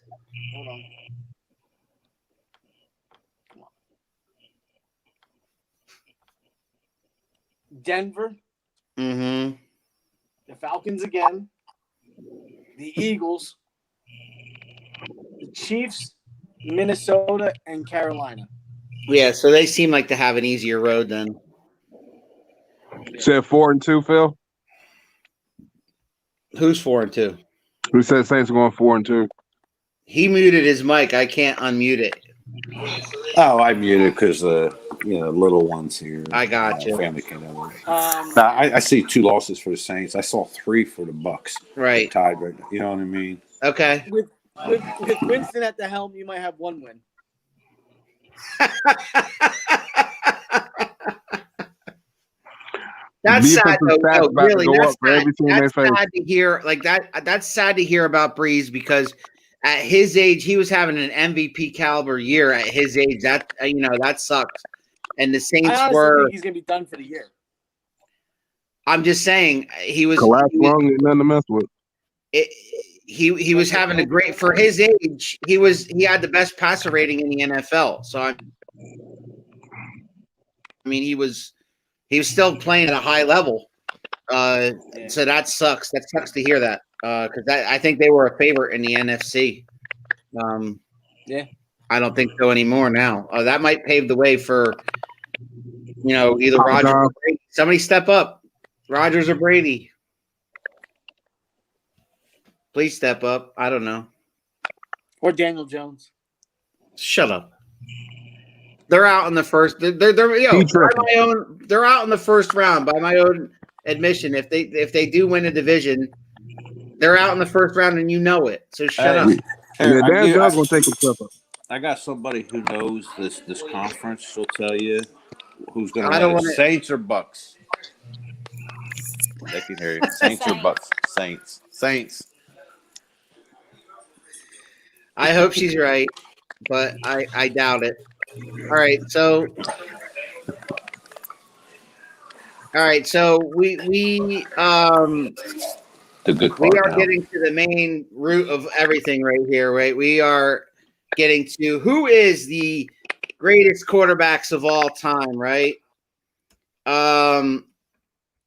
[SPEAKER 5] Hold on. Denver,
[SPEAKER 4] Mm-hmm.
[SPEAKER 5] the Falcons again, the Eagles, the Chiefs, Minnesota, and Carolina.
[SPEAKER 4] Yeah, so they seem like to have an easier road then.
[SPEAKER 1] Said 4-2, Phil.
[SPEAKER 4] Who's 4-2?
[SPEAKER 1] Who said Saints are going 4-2?
[SPEAKER 4] He muted his mic. I can't unmute it.
[SPEAKER 6] Oh, I muted because little ones here.
[SPEAKER 4] I got you.
[SPEAKER 6] Family came over.
[SPEAKER 5] Um,
[SPEAKER 6] I see 2 losses for the Saints. I saw 3 for the Bucks.
[SPEAKER 4] Right.
[SPEAKER 6] They're tied right now. You know what I mean?
[SPEAKER 4] Okay.
[SPEAKER 5] with Winston at the helm, you might have 1 win.
[SPEAKER 4] That's sad
[SPEAKER 1] Defensive
[SPEAKER 4] though.
[SPEAKER 1] stats
[SPEAKER 4] No,
[SPEAKER 1] about to
[SPEAKER 4] really,
[SPEAKER 1] go
[SPEAKER 4] that's
[SPEAKER 1] up for every team they
[SPEAKER 4] that's
[SPEAKER 1] face.
[SPEAKER 4] sad to hear. Like that. That's sad to hear about Breeze because at his age, he was having an MVP caliber year. At his age, that that sucks. And the Saints
[SPEAKER 5] I honestly
[SPEAKER 4] were.
[SPEAKER 5] think he's going to be done for the year.
[SPEAKER 4] I'm just saying he was.
[SPEAKER 1] Collapse
[SPEAKER 4] he was-
[SPEAKER 1] lung, ain't nothing to mess with.
[SPEAKER 4] he was having a great for his age. He had the best passer rating in the NFL. So I mean, he was still playing at a high level. So that sucks. That sucks to hear that because I think they were a favorite in the NFC.
[SPEAKER 5] Yeah.
[SPEAKER 4] I don't think so anymore now. That might pave the way for either Rodgers or Brady. Somebody step up, Rodgers or Brady. Please step up. I don't know.
[SPEAKER 5] Or Daniel Jones.
[SPEAKER 4] Shut up. They're out in the first. They're they're out in the first round by my own admission. If they do win a division, they're out in the first round and you know it. So shut up.
[SPEAKER 1] Yeah, Dan Jones gonna take himself up.
[SPEAKER 6] I got somebody who knows this conference. She'll tell you who's going
[SPEAKER 4] I
[SPEAKER 6] to
[SPEAKER 4] don't
[SPEAKER 6] win.
[SPEAKER 4] wanna-
[SPEAKER 6] Saints or Bucks? They can hear you. Saints or Bucks? Saints.
[SPEAKER 4] I hope she's right, but I doubt it. All right, so we
[SPEAKER 6] The good
[SPEAKER 4] we
[SPEAKER 6] part
[SPEAKER 4] are
[SPEAKER 6] now.
[SPEAKER 4] getting to the main root of everything right here, right? We are getting to who is the greatest quarterbacks of all time, right?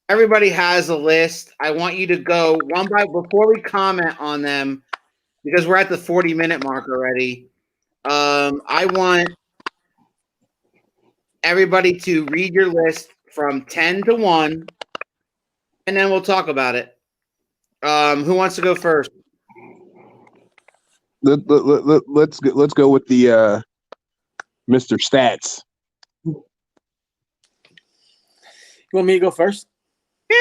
[SPEAKER 4] Everybody has a list. I want you to go one by before we comment on them because we're at the 40-minute mark already. I want everybody to read your list from 10 to 1, and then we'll talk about it. Who wants to go first?
[SPEAKER 1] Let's go with the Mr. Stats.
[SPEAKER 5] You want me to go first?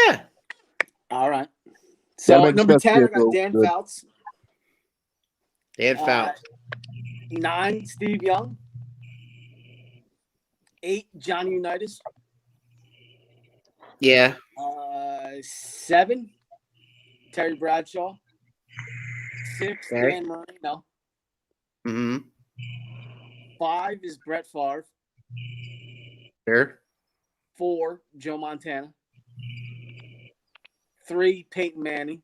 [SPEAKER 4] Yeah.
[SPEAKER 5] All right.
[SPEAKER 1] Gotta
[SPEAKER 5] So
[SPEAKER 1] make
[SPEAKER 5] number
[SPEAKER 1] the
[SPEAKER 5] 10, I
[SPEAKER 1] stats
[SPEAKER 5] got Dan
[SPEAKER 1] good.
[SPEAKER 5] Fouts.
[SPEAKER 4] Dan Fouts.
[SPEAKER 5] 9, Steve Young. 8, Johnny Unitas.
[SPEAKER 4] Yeah.
[SPEAKER 5] 7, Terry Bradshaw. 6,
[SPEAKER 4] Okay.
[SPEAKER 5] Dan Marino.
[SPEAKER 4] Mm-hmm.
[SPEAKER 5] 5 is Brett Favre.
[SPEAKER 4] Sure.
[SPEAKER 5] 4, Joe Montana. 3, Peyton Manning.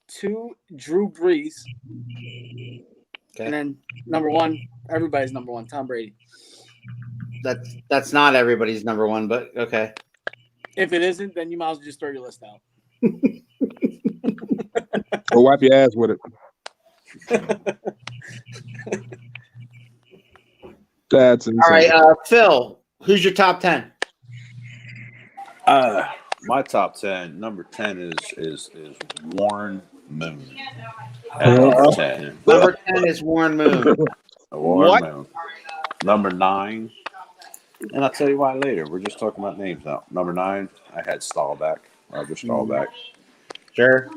[SPEAKER 5] 2, Drew Brees.
[SPEAKER 4] Okay.
[SPEAKER 5] And then number 1, everybody's number 1, Tom Brady.
[SPEAKER 4] That's not everybody's number 1, but okay.
[SPEAKER 5] If it isn't, then you might as well just throw your list out.
[SPEAKER 1] Or wipe your ass with it. That's insane.
[SPEAKER 4] All right, Phil, who's your top 10?
[SPEAKER 6] My top 10. Number 10 is Warren Moon. At number 10.
[SPEAKER 4] Number 10 is Warren Moon.
[SPEAKER 6] Warren Moon. Number 9. And I'll tell you why later. We're just talking about names now. Number 9, I had Staubach. Roger Staubach.
[SPEAKER 4] Sure.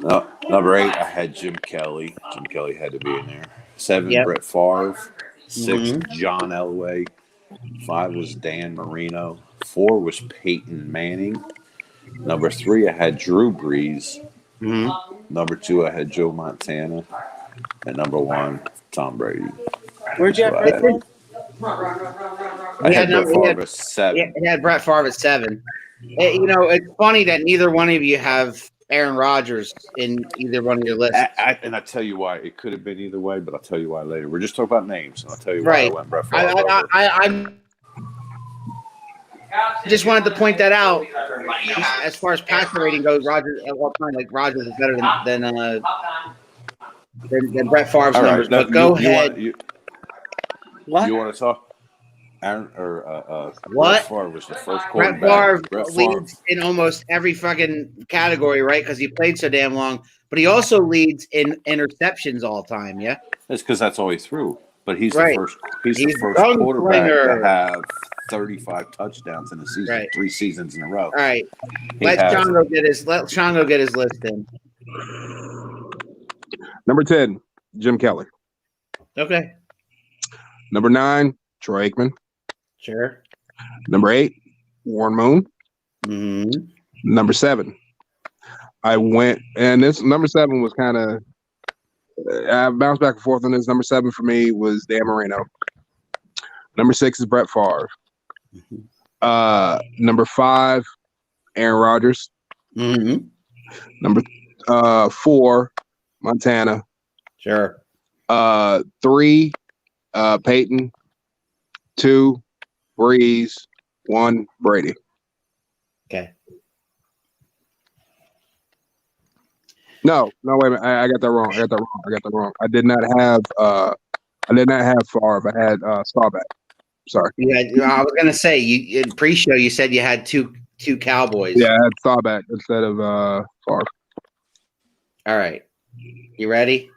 [SPEAKER 6] Number 8, I had Jim Kelly. Jim Kelly had to be in there. 7,
[SPEAKER 4] Yep.
[SPEAKER 6] Brett Favre. 6, John Elway. 5 was Dan Marino. 4 was Peyton Manning. Number 3, I had Drew Brees. Number 2, I had Joe Montana. And number 1, Tom Brady.
[SPEAKER 5] Where'd you have Brett Favre?
[SPEAKER 6] I had Brett Favre at 7.
[SPEAKER 4] He had Brett Favre at 7. It's funny that neither one of you have Aaron Rodgers in either one of your lists.
[SPEAKER 6] And I'll tell you why. It could have been either way, but I'll tell you why later. We're just talking about names, and I'll tell you why I went Brett Favre over.
[SPEAKER 4] I just wanted to point that out. As far as passer rating goes, Rodgers at one point, like Rodgers is better than Brett Favre's numbers.
[SPEAKER 6] Now,
[SPEAKER 4] but go ahead.
[SPEAKER 5] What?
[SPEAKER 6] You want to talk? Aaron or
[SPEAKER 4] What?
[SPEAKER 6] Brett Favre was the first
[SPEAKER 4] Brett
[SPEAKER 6] quarterback.
[SPEAKER 4] Favre leads in almost every fucking category, right? Because he played so damn long. But he also leads in interceptions all time. Yeah,
[SPEAKER 6] It's because that's all he threw. But he's
[SPEAKER 4] Right.
[SPEAKER 6] the first. He's the
[SPEAKER 4] He's
[SPEAKER 6] first
[SPEAKER 4] a
[SPEAKER 6] quarterback
[SPEAKER 4] gunslinger.
[SPEAKER 6] to have 35 touchdowns in a season,
[SPEAKER 4] Right.
[SPEAKER 6] 3 seasons in a row.
[SPEAKER 4] all right.
[SPEAKER 6] He
[SPEAKER 4] Let
[SPEAKER 6] has
[SPEAKER 4] Sean go get his list in.
[SPEAKER 1] Number 10, Jim Kelly.
[SPEAKER 4] Okay,
[SPEAKER 1] Number 9, Troy Aikman.
[SPEAKER 4] sure.
[SPEAKER 1] Number 8, Warren Moon.
[SPEAKER 4] Mm-hmm.
[SPEAKER 1] Number 7, I went, and this number 7 was kind of, I bounced back and forth on this. Number 7 for me was Dan Marino. Number 6 is Brett Favre. Number 5, Aaron Rodgers.
[SPEAKER 4] Mm-hmm.
[SPEAKER 1] Number 4, Montana.
[SPEAKER 4] Sure.
[SPEAKER 1] 3, Peyton. 2, Breeze. 1, Brady.
[SPEAKER 4] Okay.
[SPEAKER 1] No, wait a minute. I got that wrong. I did not have Favre. I had Staubach. Sorry.
[SPEAKER 4] I was gonna say you in pre-show you said you had two Cowboys.
[SPEAKER 1] Yeah, I had Staubach instead of Favre.
[SPEAKER 4] All right. You ready?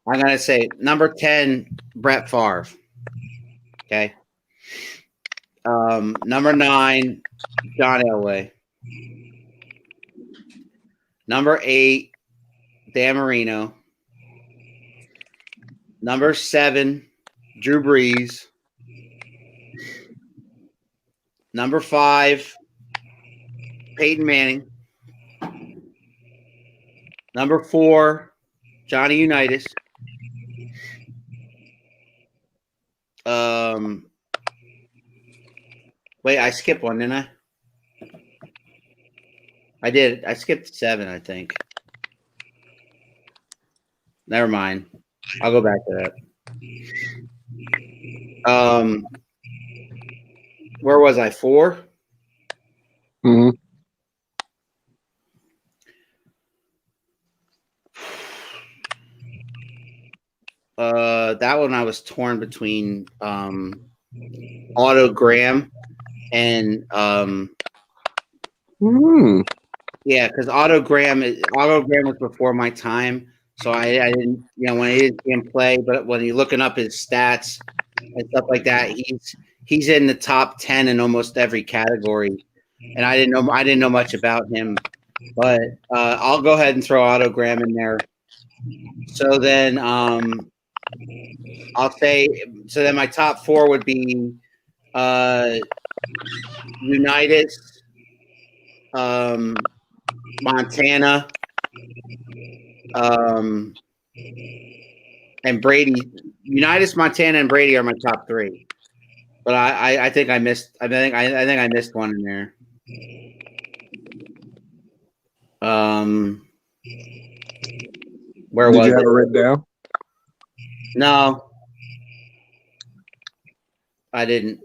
[SPEAKER 4] I'm gonna say number 10, Brett Favre. Okay. Number 9, John Elway. Number 8, Dan Marino. Number 7, Drew Brees. Number 5, Peyton Manning. Number 4, Johnny Unitas. Wait, I skipped one, didn't I? I did. I skipped 7, I think. Never mind. I'll go back to that. Where was I? 4?
[SPEAKER 1] Mm-hmm.
[SPEAKER 4] That one I was torn between Otto Graham and yeah, because Otto Graham was before my time, so I didn't, when I didn't see him play, but when you're looking up his stats and stuff like that, he's in the top 10 in almost every category, and I didn't know much about him, but I'll go ahead and throw Otto Graham in there. So then I'll say, so then my top 4 would be Unitas, Montana, and Brady. Unitas, Montana, and Brady are my top 3. But I think I missed. I think I missed one in there. Where
[SPEAKER 1] Did
[SPEAKER 4] was
[SPEAKER 1] you have
[SPEAKER 4] it?
[SPEAKER 1] it written down?
[SPEAKER 4] No, I didn't.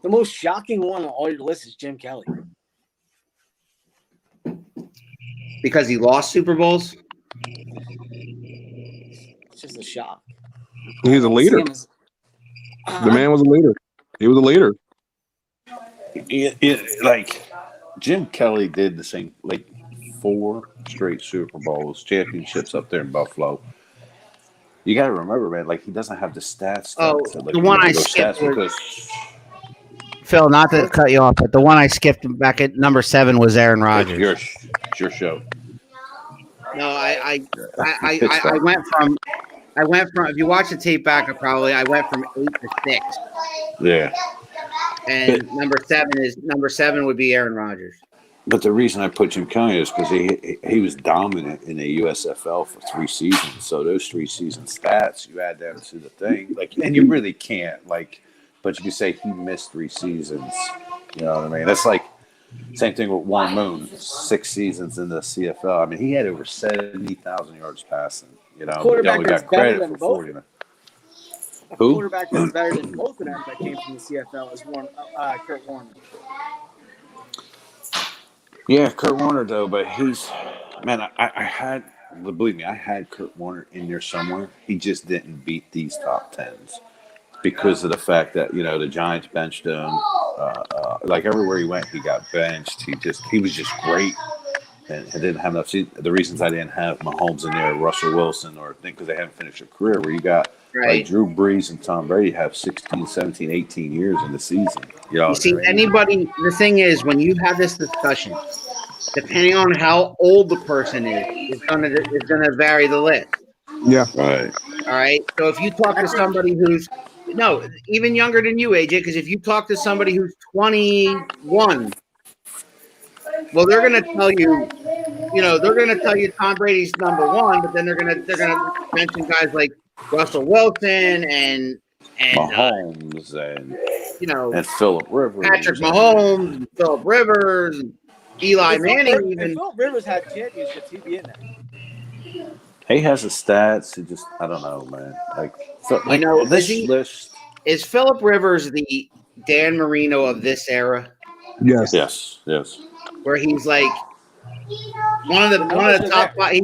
[SPEAKER 5] The most shocking one on all your list is Jim Kelly.
[SPEAKER 4] Because he lost Super Bowls?
[SPEAKER 5] It's just a shock.
[SPEAKER 1] He's a leader. The man was a leader. He was a leader.
[SPEAKER 6] Like Jim Kelly did the same, like 4 straight Super Bowls, championships up there in Buffalo. You got to remember, man, like he doesn't have the stats.
[SPEAKER 4] The one I skipped
[SPEAKER 6] because
[SPEAKER 7] Phil, not to cut you off, but the one I skipped back at number 7 was Aaron Rodgers.
[SPEAKER 6] It's your show.
[SPEAKER 4] No, I went from. If you watch the tape back, I went from 8 to 6.
[SPEAKER 6] Yeah.
[SPEAKER 4] And number 7 would be Aaron Rodgers.
[SPEAKER 6] But the reason I put Jim Kelly is because he was dominant in the USFL for 3 seasons. So those 3 season stats, you add them to the thing, like, and you really can't, like, but you can say he missed 3 seasons. You know what I mean? That's like same thing with Warren Moon, 6 seasons in the CFL. I mean, he had over 70,000 yards passing. You know, he only got credit for 40.
[SPEAKER 5] A quarterback that's better than both of them that came from the CFL is Kurt Warner.
[SPEAKER 6] Yeah, Kurt Warner, though, but I had Kurt Warner in there somewhere. He just didn't beat these top 10s because of the fact that, the Giants benched him. Like everywhere he went, he got benched. He was just great. And didn't have enough. See, the reasons I didn't have Mahomes in there, Russell Wilson, or because they haven't finished their career, where you got like Drew Brees and Tom Brady have 16, 17, 18 years in the season. You see,
[SPEAKER 4] the thing is, when you have this discussion, depending on how old the person is gonna vary the list.
[SPEAKER 1] Yeah.
[SPEAKER 6] Right.
[SPEAKER 4] All right. So if you talk to somebody who's even younger than you, AJ, because if you talk to somebody who's 21, well, they're going to tell you, Tom Brady's number 1, but then they're going to mention guys like Russell Wilson and
[SPEAKER 6] Mahomes and Phillip Rivers,
[SPEAKER 4] Patrick Mahomes, and Phillip Rivers, and Eli Manning.
[SPEAKER 5] If Phillip Rivers had championships, he'd be in there.
[SPEAKER 6] He has the stats. I don't know, man. This list.
[SPEAKER 4] Is Phillip Rivers the Dan Marino of this era?
[SPEAKER 1] Yes.
[SPEAKER 4] Where he's like one of the top 5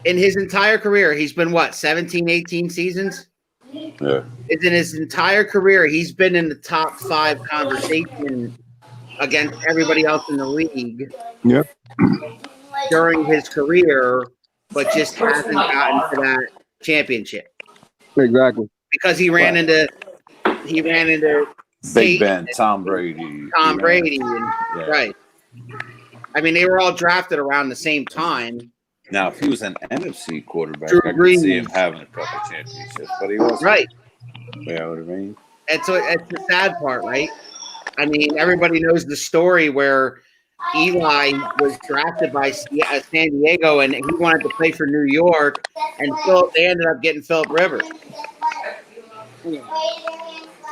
[SPEAKER 4] in his entire career. He's been 17, 18 seasons.
[SPEAKER 6] Yeah.
[SPEAKER 4] In his entire career, he's been in the top 5 conversation against everybody else in the league.
[SPEAKER 1] Yep.
[SPEAKER 4] During his career, but just hasn't gotten to that championship.
[SPEAKER 1] Exactly.
[SPEAKER 4] Because he ran into
[SPEAKER 6] Big Ben, Tom Brady,
[SPEAKER 4] right. I mean, they were all drafted around the same time.
[SPEAKER 6] Now, if he was an NFC quarterback,
[SPEAKER 4] Drew
[SPEAKER 6] I could
[SPEAKER 4] Brees.
[SPEAKER 6] see him having a couple championships, but he wasn't.
[SPEAKER 4] Right.
[SPEAKER 6] You know what I mean?
[SPEAKER 4] And so it's the sad part, right? I mean, everybody knows the story where Eli was drafted by San Diego, and he wanted to play for New York, and they ended up getting Philip Rivers.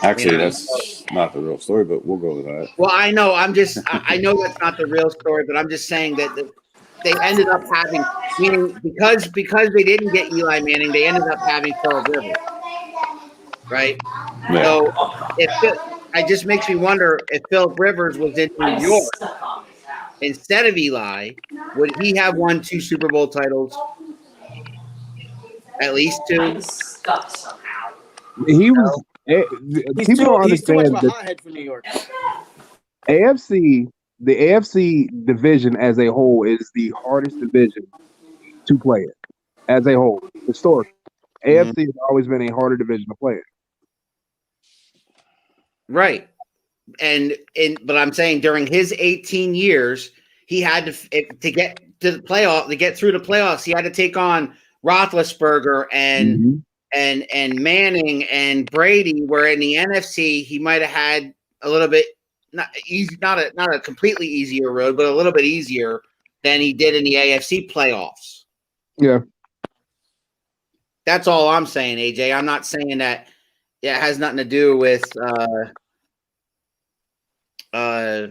[SPEAKER 6] Actually, that's not the real story, but we'll go with that.
[SPEAKER 4] Well, I know. I know that's not the real story, but I'm just saying that they ended up having, meaning because they didn't get Eli Manning, they ended up having Philip Rivers, right?
[SPEAKER 6] Yeah.
[SPEAKER 4] So it just makes me wonder if Philip Rivers was in New York instead of Eli, would he have won 2 Super Bowl titles? At least 2.
[SPEAKER 1] He was.
[SPEAKER 5] He's too much of a hothead for New York.
[SPEAKER 1] The AFC division as a whole is the hardest division to play in, as a whole. Historically, AFC has always been a harder division to play in.
[SPEAKER 4] Right, but I'm saying during his 18 years, he had to get to the playoff, to get through the playoffs. He had to take on Roethlisberger and Manning and Brady. Where in the NFC, he might have had a little bit not a completely easier road, but a little bit easier than he did in the AFC playoffs.
[SPEAKER 1] Yeah,
[SPEAKER 4] that's all I'm saying, AJ. I'm not saying that. Yeah, it has nothing to do with has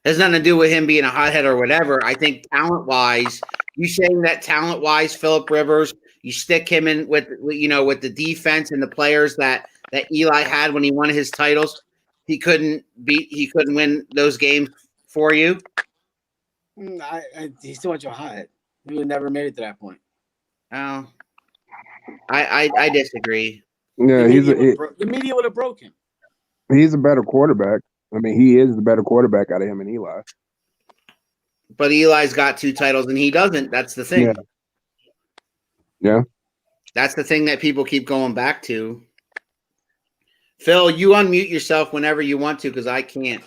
[SPEAKER 4] nothing to do with him being a hothead or whatever. I think talent-wise, you saying that talent-wise, Philip Rivers, you stick him in with the defense and the players that Eli had when he won his titles. He couldn't win those games for you.
[SPEAKER 5] He's too much of a hothead. He would never made it to that point.
[SPEAKER 4] Oh, I disagree.
[SPEAKER 1] Yeah,
[SPEAKER 5] the media would have broke him.
[SPEAKER 1] He's a better quarterback. I mean, he is the better quarterback out of him and Eli.
[SPEAKER 4] But Eli's got 2 titles and he doesn't. That's the thing.
[SPEAKER 1] Yeah.
[SPEAKER 4] That's the thing that people keep going back to. Phil, you unmute yourself whenever you want to because I can't.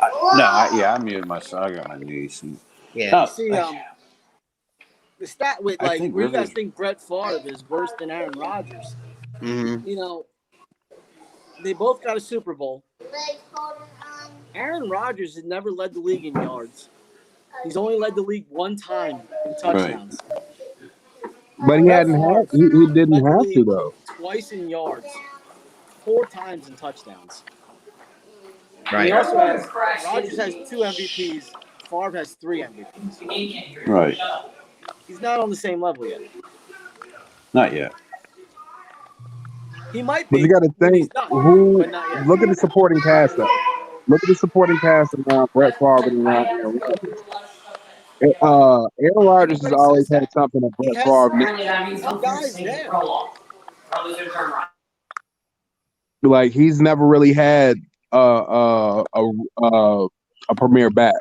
[SPEAKER 6] I muted myself. I got my niece.
[SPEAKER 4] Yeah.
[SPEAKER 5] See, the stat with where you guys think Brett Favre is worse than Aaron Rodgers?
[SPEAKER 4] Mm-hmm.
[SPEAKER 5] They both got a Super Bowl. Aaron Rodgers has never led the league in yards. He's only led the league 1 time in touchdowns.
[SPEAKER 1] But he didn't have to though.
[SPEAKER 5] Twice in yards, 4 times in touchdowns.
[SPEAKER 4] Right.
[SPEAKER 5] He also has Rodgers has 2 MVPs. Favre has 3 MVPs.
[SPEAKER 6] Right.
[SPEAKER 5] He's not on the same level yet.
[SPEAKER 6] Not yet.
[SPEAKER 5] He might be.
[SPEAKER 1] But you got to think look at the supporting cast though. Look at the supporting cast around Brett Favre and around Aaron Rodgers. Aaron Rodgers has always had something that Brett Favre like he's never really had a premier back.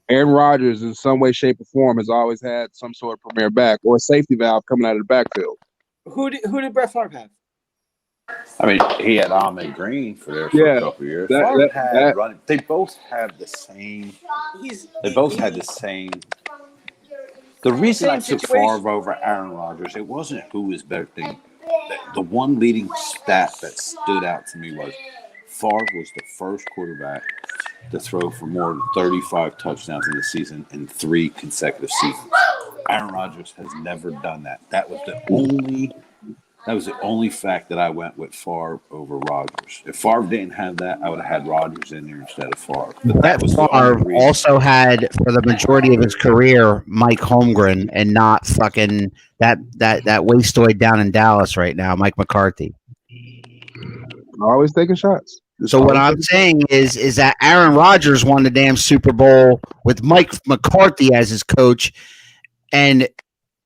[SPEAKER 1] Aaron Rodgers, in some way, shape, or form, has always had some sort of premier back or a safety valve coming out of the backfield.
[SPEAKER 5] Who did Brett Favre have?
[SPEAKER 6] I mean, he had Ahmed Green for a couple of years. They both have the same. Had the same. The reason I took Favre over Aaron Rodgers, it wasn't who was better than. The one leading stat that stood out to me was Favre was the first quarterback to throw for more than 35 touchdowns in the season in 3 consecutive seasons. Aaron Rodgers has never done that. That was the only fact that I went with Favre over Rodgers. If Favre didn't have that, I would have had Rodgers in there instead of Favre.
[SPEAKER 7] Brett Favre also had, for the majority of his career, Mike Holmgren, and not fucking that wastoid down in Dallas right now, Mike McCarthy.
[SPEAKER 1] Always taking shots.
[SPEAKER 7] So what I'm saying is that Aaron Rodgers won the damn Super Bowl with Mike McCarthy as his coach, and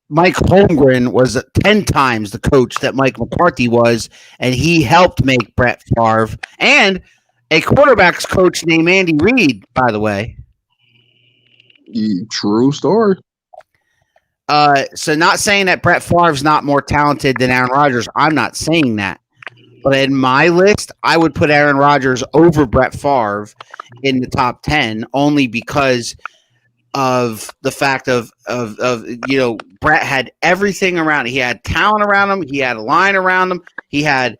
[SPEAKER 7] Mike Holmgren was 10 times the coach that Mike McCarthy was, and he helped make Brett Favre and a quarterback's coach named Andy Reid, by the way.
[SPEAKER 1] True story.
[SPEAKER 7] So not saying that Brett Favre's not more talented than Aaron Rodgers. I'm not saying that. But in my list, I would put Aaron Rodgers over Brett Favre in the top 10 only because of the fact of Brett had everything around him. He had talent around him. He had a line around him. He had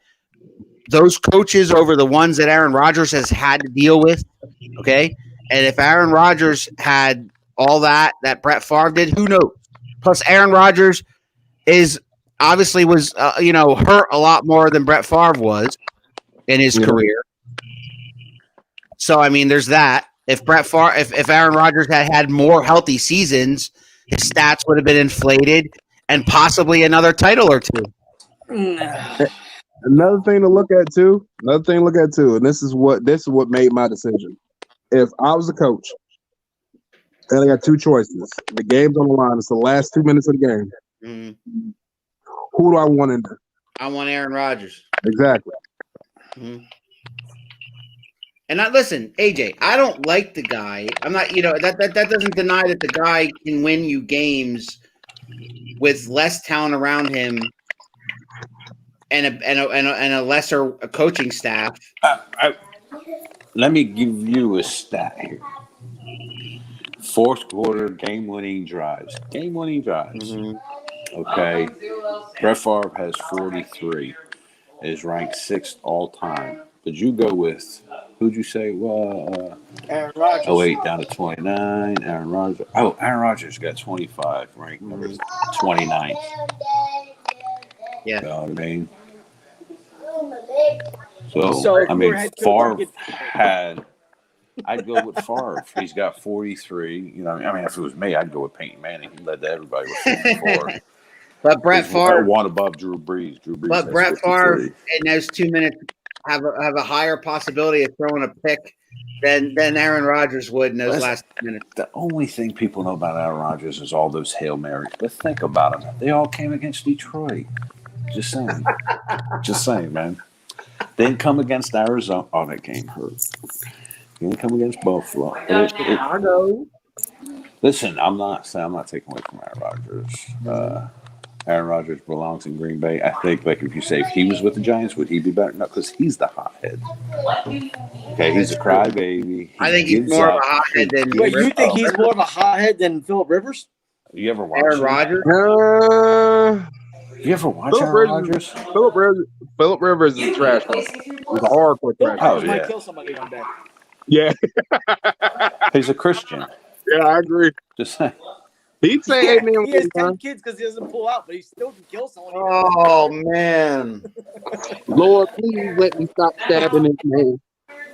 [SPEAKER 7] those coaches over the ones that Aaron Rodgers has had to deal with. Okay. And if Aaron Rodgers had all that Brett Favre did, who knows? Plus, Aaron Rodgers was hurt a lot more than Brett Favre was in his career. So I mean, there's that. If Aaron Rodgers had more healthy seasons, his stats would have been inflated and possibly another title or two.
[SPEAKER 1] Another thing to look at too, and this is what made my decision. If I was a coach and I got two choices, the game's on the line, it's the last 2 minutes of the game.
[SPEAKER 4] Mm-hmm.
[SPEAKER 1] Who do I want in there?
[SPEAKER 4] I want Aaron Rodgers.
[SPEAKER 1] Exactly.
[SPEAKER 4] Mm-hmm. And listen, AJ, I don't like the guy. I'm not, that doesn't deny that the guy can win you games with less talent around him and a lesser coaching staff.
[SPEAKER 6] Let me give you a stat here. Fourth quarter game-winning drives. Mm-hmm. Okay. Brett Favre has 43. Is ranked 6th all time. Did you go with, who'd you say? Well,
[SPEAKER 5] Aaron Rodgers.
[SPEAKER 6] 08 down to 29. Aaron Rodgers. Oh, Aaron Rodgers got 25, ranked 29th.
[SPEAKER 4] Yeah.
[SPEAKER 6] You know what I mean? Favre had, I'd go with Favre. He's got 43. If it was me, I'd go with Peyton Manning. He led to everybody with 54.
[SPEAKER 4] But Brett Favre
[SPEAKER 6] one above Drew Brees.
[SPEAKER 4] But Brett Favre in those 2 minutes have a higher possibility of throwing a pick than Aaron Rodgers would in those last 2 minutes.
[SPEAKER 6] The only thing people know about Aaron Rodgers is all those Hail Marys. But think about them. They all came against Detroit. Just saying. Just saying, man. Didn't come against Arizona. Oh, that game hurt. Didn't come against Buffalo.
[SPEAKER 4] Chicago.
[SPEAKER 6] Listen, I'm not taking away from Aaron Rodgers. Aaron Rodgers belongs in Green Bay. I think, if you say if he was with the Giants, would he be better? No, because he's the hothead. Okay, he's a crybaby.
[SPEAKER 4] I think he's more of a hothead than.
[SPEAKER 5] Wait, you think he's more of a hothead than Philip Rivers?
[SPEAKER 6] You ever watch
[SPEAKER 4] Aaron Rodgers?
[SPEAKER 6] You ever watch Aaron Rodgers?
[SPEAKER 1] Philip Rivers is trash. He's a hardcore trash.
[SPEAKER 6] Oh,
[SPEAKER 5] might
[SPEAKER 6] yeah.
[SPEAKER 5] kill somebody one day.
[SPEAKER 1] Yeah.
[SPEAKER 6] He's a Christian.
[SPEAKER 1] Yeah, I agree.
[SPEAKER 6] Just saying.
[SPEAKER 1] He'd say amen.
[SPEAKER 5] He has 10 kids because he doesn't pull out, but he still can kill someone.
[SPEAKER 4] Oh, man.
[SPEAKER 1] Lord, please let me stop stabbing his name.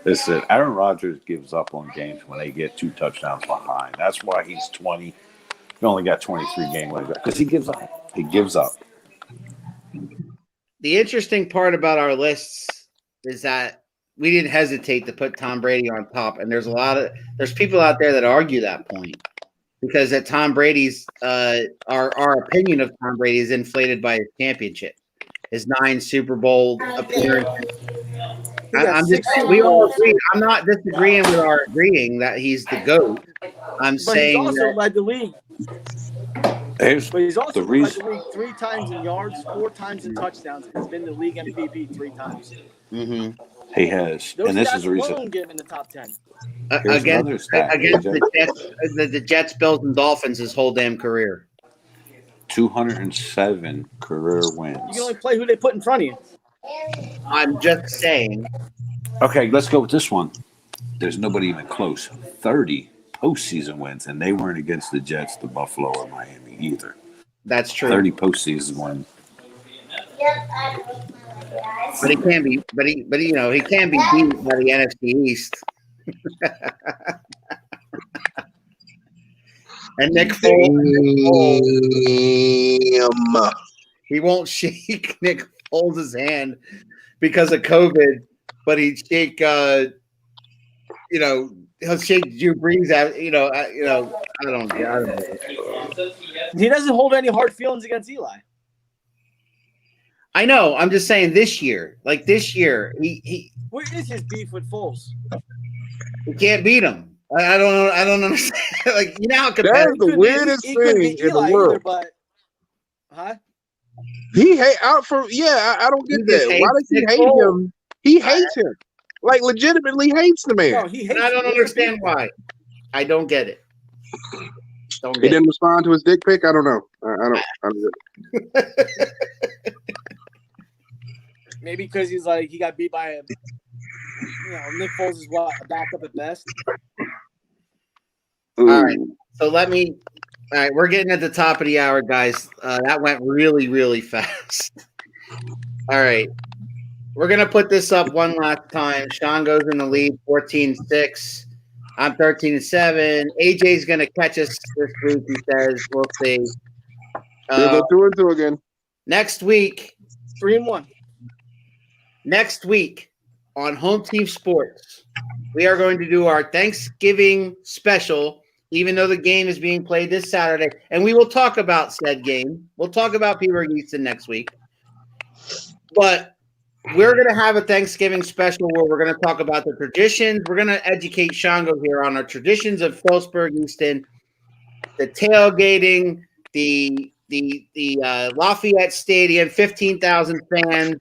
[SPEAKER 6] Listen, Aaron Rodgers gives up on games when they get 2 touchdowns behind. That's why he's 20. He only got 23 game winners because he gives up. He gives up.
[SPEAKER 4] The interesting part about our lists is that we didn't hesitate to put Tom Brady on top, and there's people out there that argue that point because that Tom Brady's our opinion of Tom Brady is inflated by his championship, his 9 Super Bowl appearances. We all agree. I'm not disagreeing with our agreeing that he's the GOAT. I'm saying
[SPEAKER 5] he's also led the league. But he's also
[SPEAKER 6] the reason.
[SPEAKER 5] led the league 3 times in yards, 4 times in touchdowns, and has been the league MVP 3 times.
[SPEAKER 4] Mm-hmm.
[SPEAKER 6] He has,
[SPEAKER 5] Those
[SPEAKER 6] and this
[SPEAKER 5] stats
[SPEAKER 6] is the reason.
[SPEAKER 5] alone get him in the top 10.
[SPEAKER 4] Against the Jets, Bills, and Dolphins his whole damn career.
[SPEAKER 6] 207 career wins.
[SPEAKER 5] You can only play who they put in front of you.
[SPEAKER 4] I'm just saying.
[SPEAKER 6] Okay, let's go with this one. There's nobody even close. 30 postseason wins, and they weren't against the Jets, the Buffalo, or Miami either.
[SPEAKER 4] That's true.
[SPEAKER 6] 30 postseason wins.
[SPEAKER 4] But he can be. But he can be beat by the NFC East. And Nick Foles, he won't shake Nick Foles' hand because of COVID, but he'd shake. He'll shake Drew Brees out. I don't know.
[SPEAKER 5] He doesn't hold any hard feelings against Eli.
[SPEAKER 4] I know. I'm just saying this year, he
[SPEAKER 5] Where is his beef with Foles?
[SPEAKER 4] he can't beat him. I don't understand. How
[SPEAKER 1] That's the weirdest thing in the world.
[SPEAKER 5] Either, but, huh?
[SPEAKER 1] He hate out for I don't get that. Why does he hate him? He hates him. Like legitimately hates the man.
[SPEAKER 5] No, he hates
[SPEAKER 4] I don't understand why. I don't get it.
[SPEAKER 1] He didn't respond to his dick pic. I don't know. I don't.
[SPEAKER 5] Maybe because he got beat by Nick Foles is a backup at best.
[SPEAKER 4] All right. So all right, we're getting at the top of the hour, guys. That went really, really fast. All right. We're going to put this up one last time. Sean goes in the lead, 14-6. I'm 13-7. AJ's going to catch us this week, he says. We'll see.
[SPEAKER 1] We'll go 2-2 again.
[SPEAKER 4] Next week.
[SPEAKER 5] 3-1.
[SPEAKER 4] Next week on Home Team Sports, we are going to do our Thanksgiving special, even though the game is being played this Saturday. And we will talk about said game. We'll talk about Peterborough Easton next week. But we're going to have a Thanksgiving special where we're going to talk about the traditions. We're going to educate Shango here on our traditions of Phillipsburg Easton, the tailgating, the Lafayette Stadium, 15,000 fans,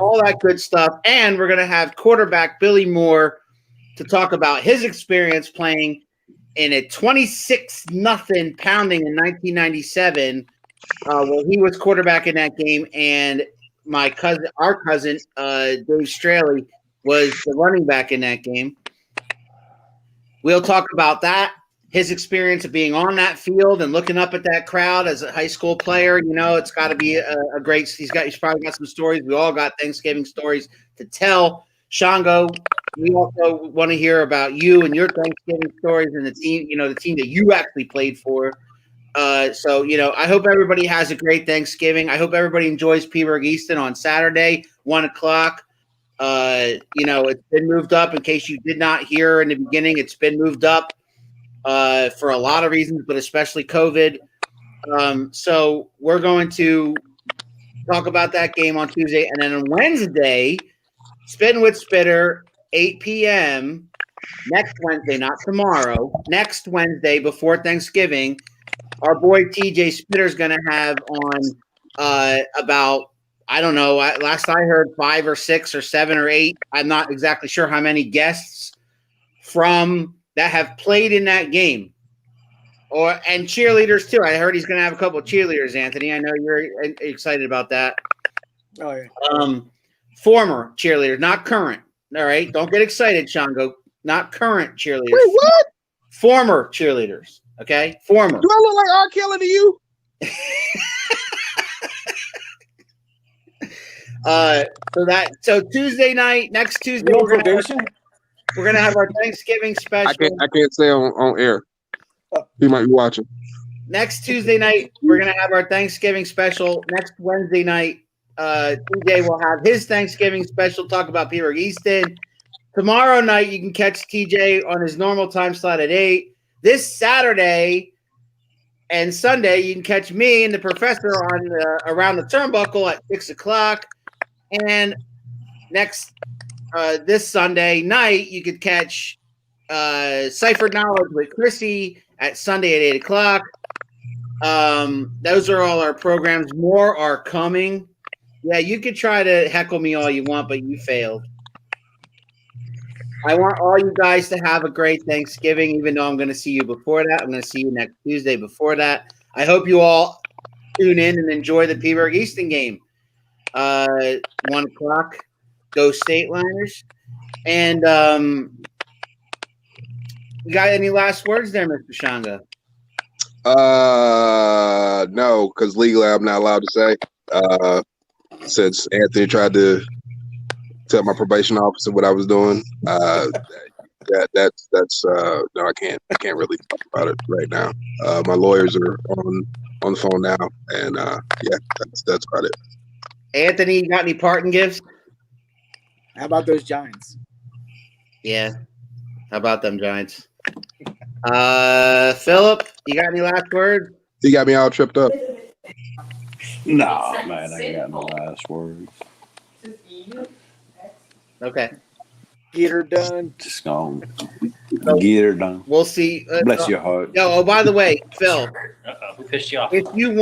[SPEAKER 4] all that good stuff. And we're going to have quarterback Billy Moore to talk about his experience playing in a 26-0 pounding in 1997, where he was quarterback in that game, and our cousin, Dave Straley, was the running back in that game. We'll talk about that, his experience of being on that field and looking up at that crowd as a high school player. You know, it's got to be a great. He's probably got some stories. We all got Thanksgiving stories to tell. Shango, we also want to hear about you and your Thanksgiving stories and the team. You know, the team that you actually played for. So, you know, I hope everybody has a great Thanksgiving. I hope everybody enjoys Peterborough Easton on Saturday, 1:00. You know, it's been moved up. In case you did not hear in the beginning, it's been moved up for a lot of reasons, but especially COVID. So we're going to talk about that game on Tuesday. And then on Wednesday, Spittin' with Spitter, 8 p.m. next Wednesday, not tomorrow, next Wednesday before Thanksgiving. Our boy TJ Spitter is going to have on about, I don't know, last I heard 5 or 6 or 7 or 8. I'm not exactly sure how many guests from that have played in that game. And cheerleaders too. I heard he's going to have a couple of cheerleaders, Anthony. I know you're excited about that.
[SPEAKER 5] Oh, yeah.
[SPEAKER 4] Former cheerleaders, not current. All right. Don't get excited, Shango. Not current cheerleaders.
[SPEAKER 1] Wait, what?
[SPEAKER 4] Former cheerleaders. Okay, former.
[SPEAKER 1] Do I look like R. Kelly to you?
[SPEAKER 4] So Tuesday night, next Tuesday, we're gonna have our Thanksgiving special.
[SPEAKER 1] I can't say on air. He might be watching.
[SPEAKER 4] Next Tuesday night, we're gonna have our Thanksgiving special. Next Wednesday night, TJ will have his Thanksgiving special. Talk about Peterborough Easton. Tomorrow night, you can catch TJ on his normal time slot at 8. This Saturday and Sunday, you can catch me and the professor on around the turnbuckle at 6:00. And this Sunday night, you could catch Cypher Knowledge with Chrissy at Sunday at 8:00. Those are all our programs. More are coming. Yeah, you could try to heckle me all you want, but you failed. I want all you guys to have a great Thanksgiving, even though I'm going to see you before that. I'm going to see you next Tuesday before that. I hope you all tune in and enjoy the Peterborough Easton game. 1:00. Go Stateliners. And you got any last words there, Mr. Shanga?
[SPEAKER 1] No, because legally I'm not allowed to say. Since Anthony tried to tell my probation officer what I was doing, that's no, I can't really talk about it right now. My lawyers are on the phone now, and yeah, that's about it.
[SPEAKER 4] Anthony, you got any parting gifts?
[SPEAKER 5] How about those Giants?
[SPEAKER 4] Yeah. How about them Giants? Philip, you got any last words?
[SPEAKER 1] He got me all tripped up.
[SPEAKER 6] No, man, I ain't got no last words.
[SPEAKER 4] Okay.
[SPEAKER 5] Get her done.
[SPEAKER 6] Just gonna get her done.
[SPEAKER 4] We'll see.
[SPEAKER 6] Bless your heart.
[SPEAKER 4] Oh, by the way, Phil,
[SPEAKER 9] Who pissed you off?
[SPEAKER 4] if you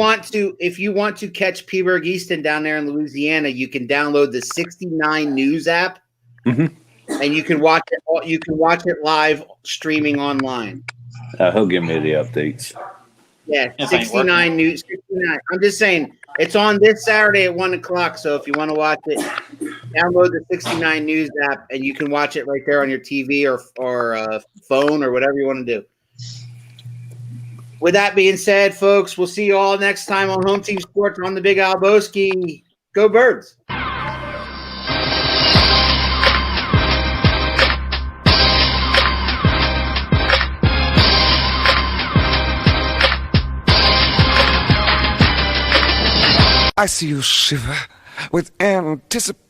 [SPEAKER 4] want to catch Peterborough Easton down there in Louisiana, you can download the 69 News app,
[SPEAKER 6] Mhm.
[SPEAKER 4] and you can watch it. You can watch it live streaming online.
[SPEAKER 6] He'll give me the updates.
[SPEAKER 4] Yeah,
[SPEAKER 9] If I ain't
[SPEAKER 4] 69 News. 69. I'm just saying it's on this Saturday at 1:00. So if you want to watch it, download the 69 News app, and you can watch it right there on your TV or phone or whatever you want to do. with that being said, folks, we'll see you all next time on Home Team Sports on the Big Alboski. Go Birds.
[SPEAKER 2] I see you shiver with anticipation.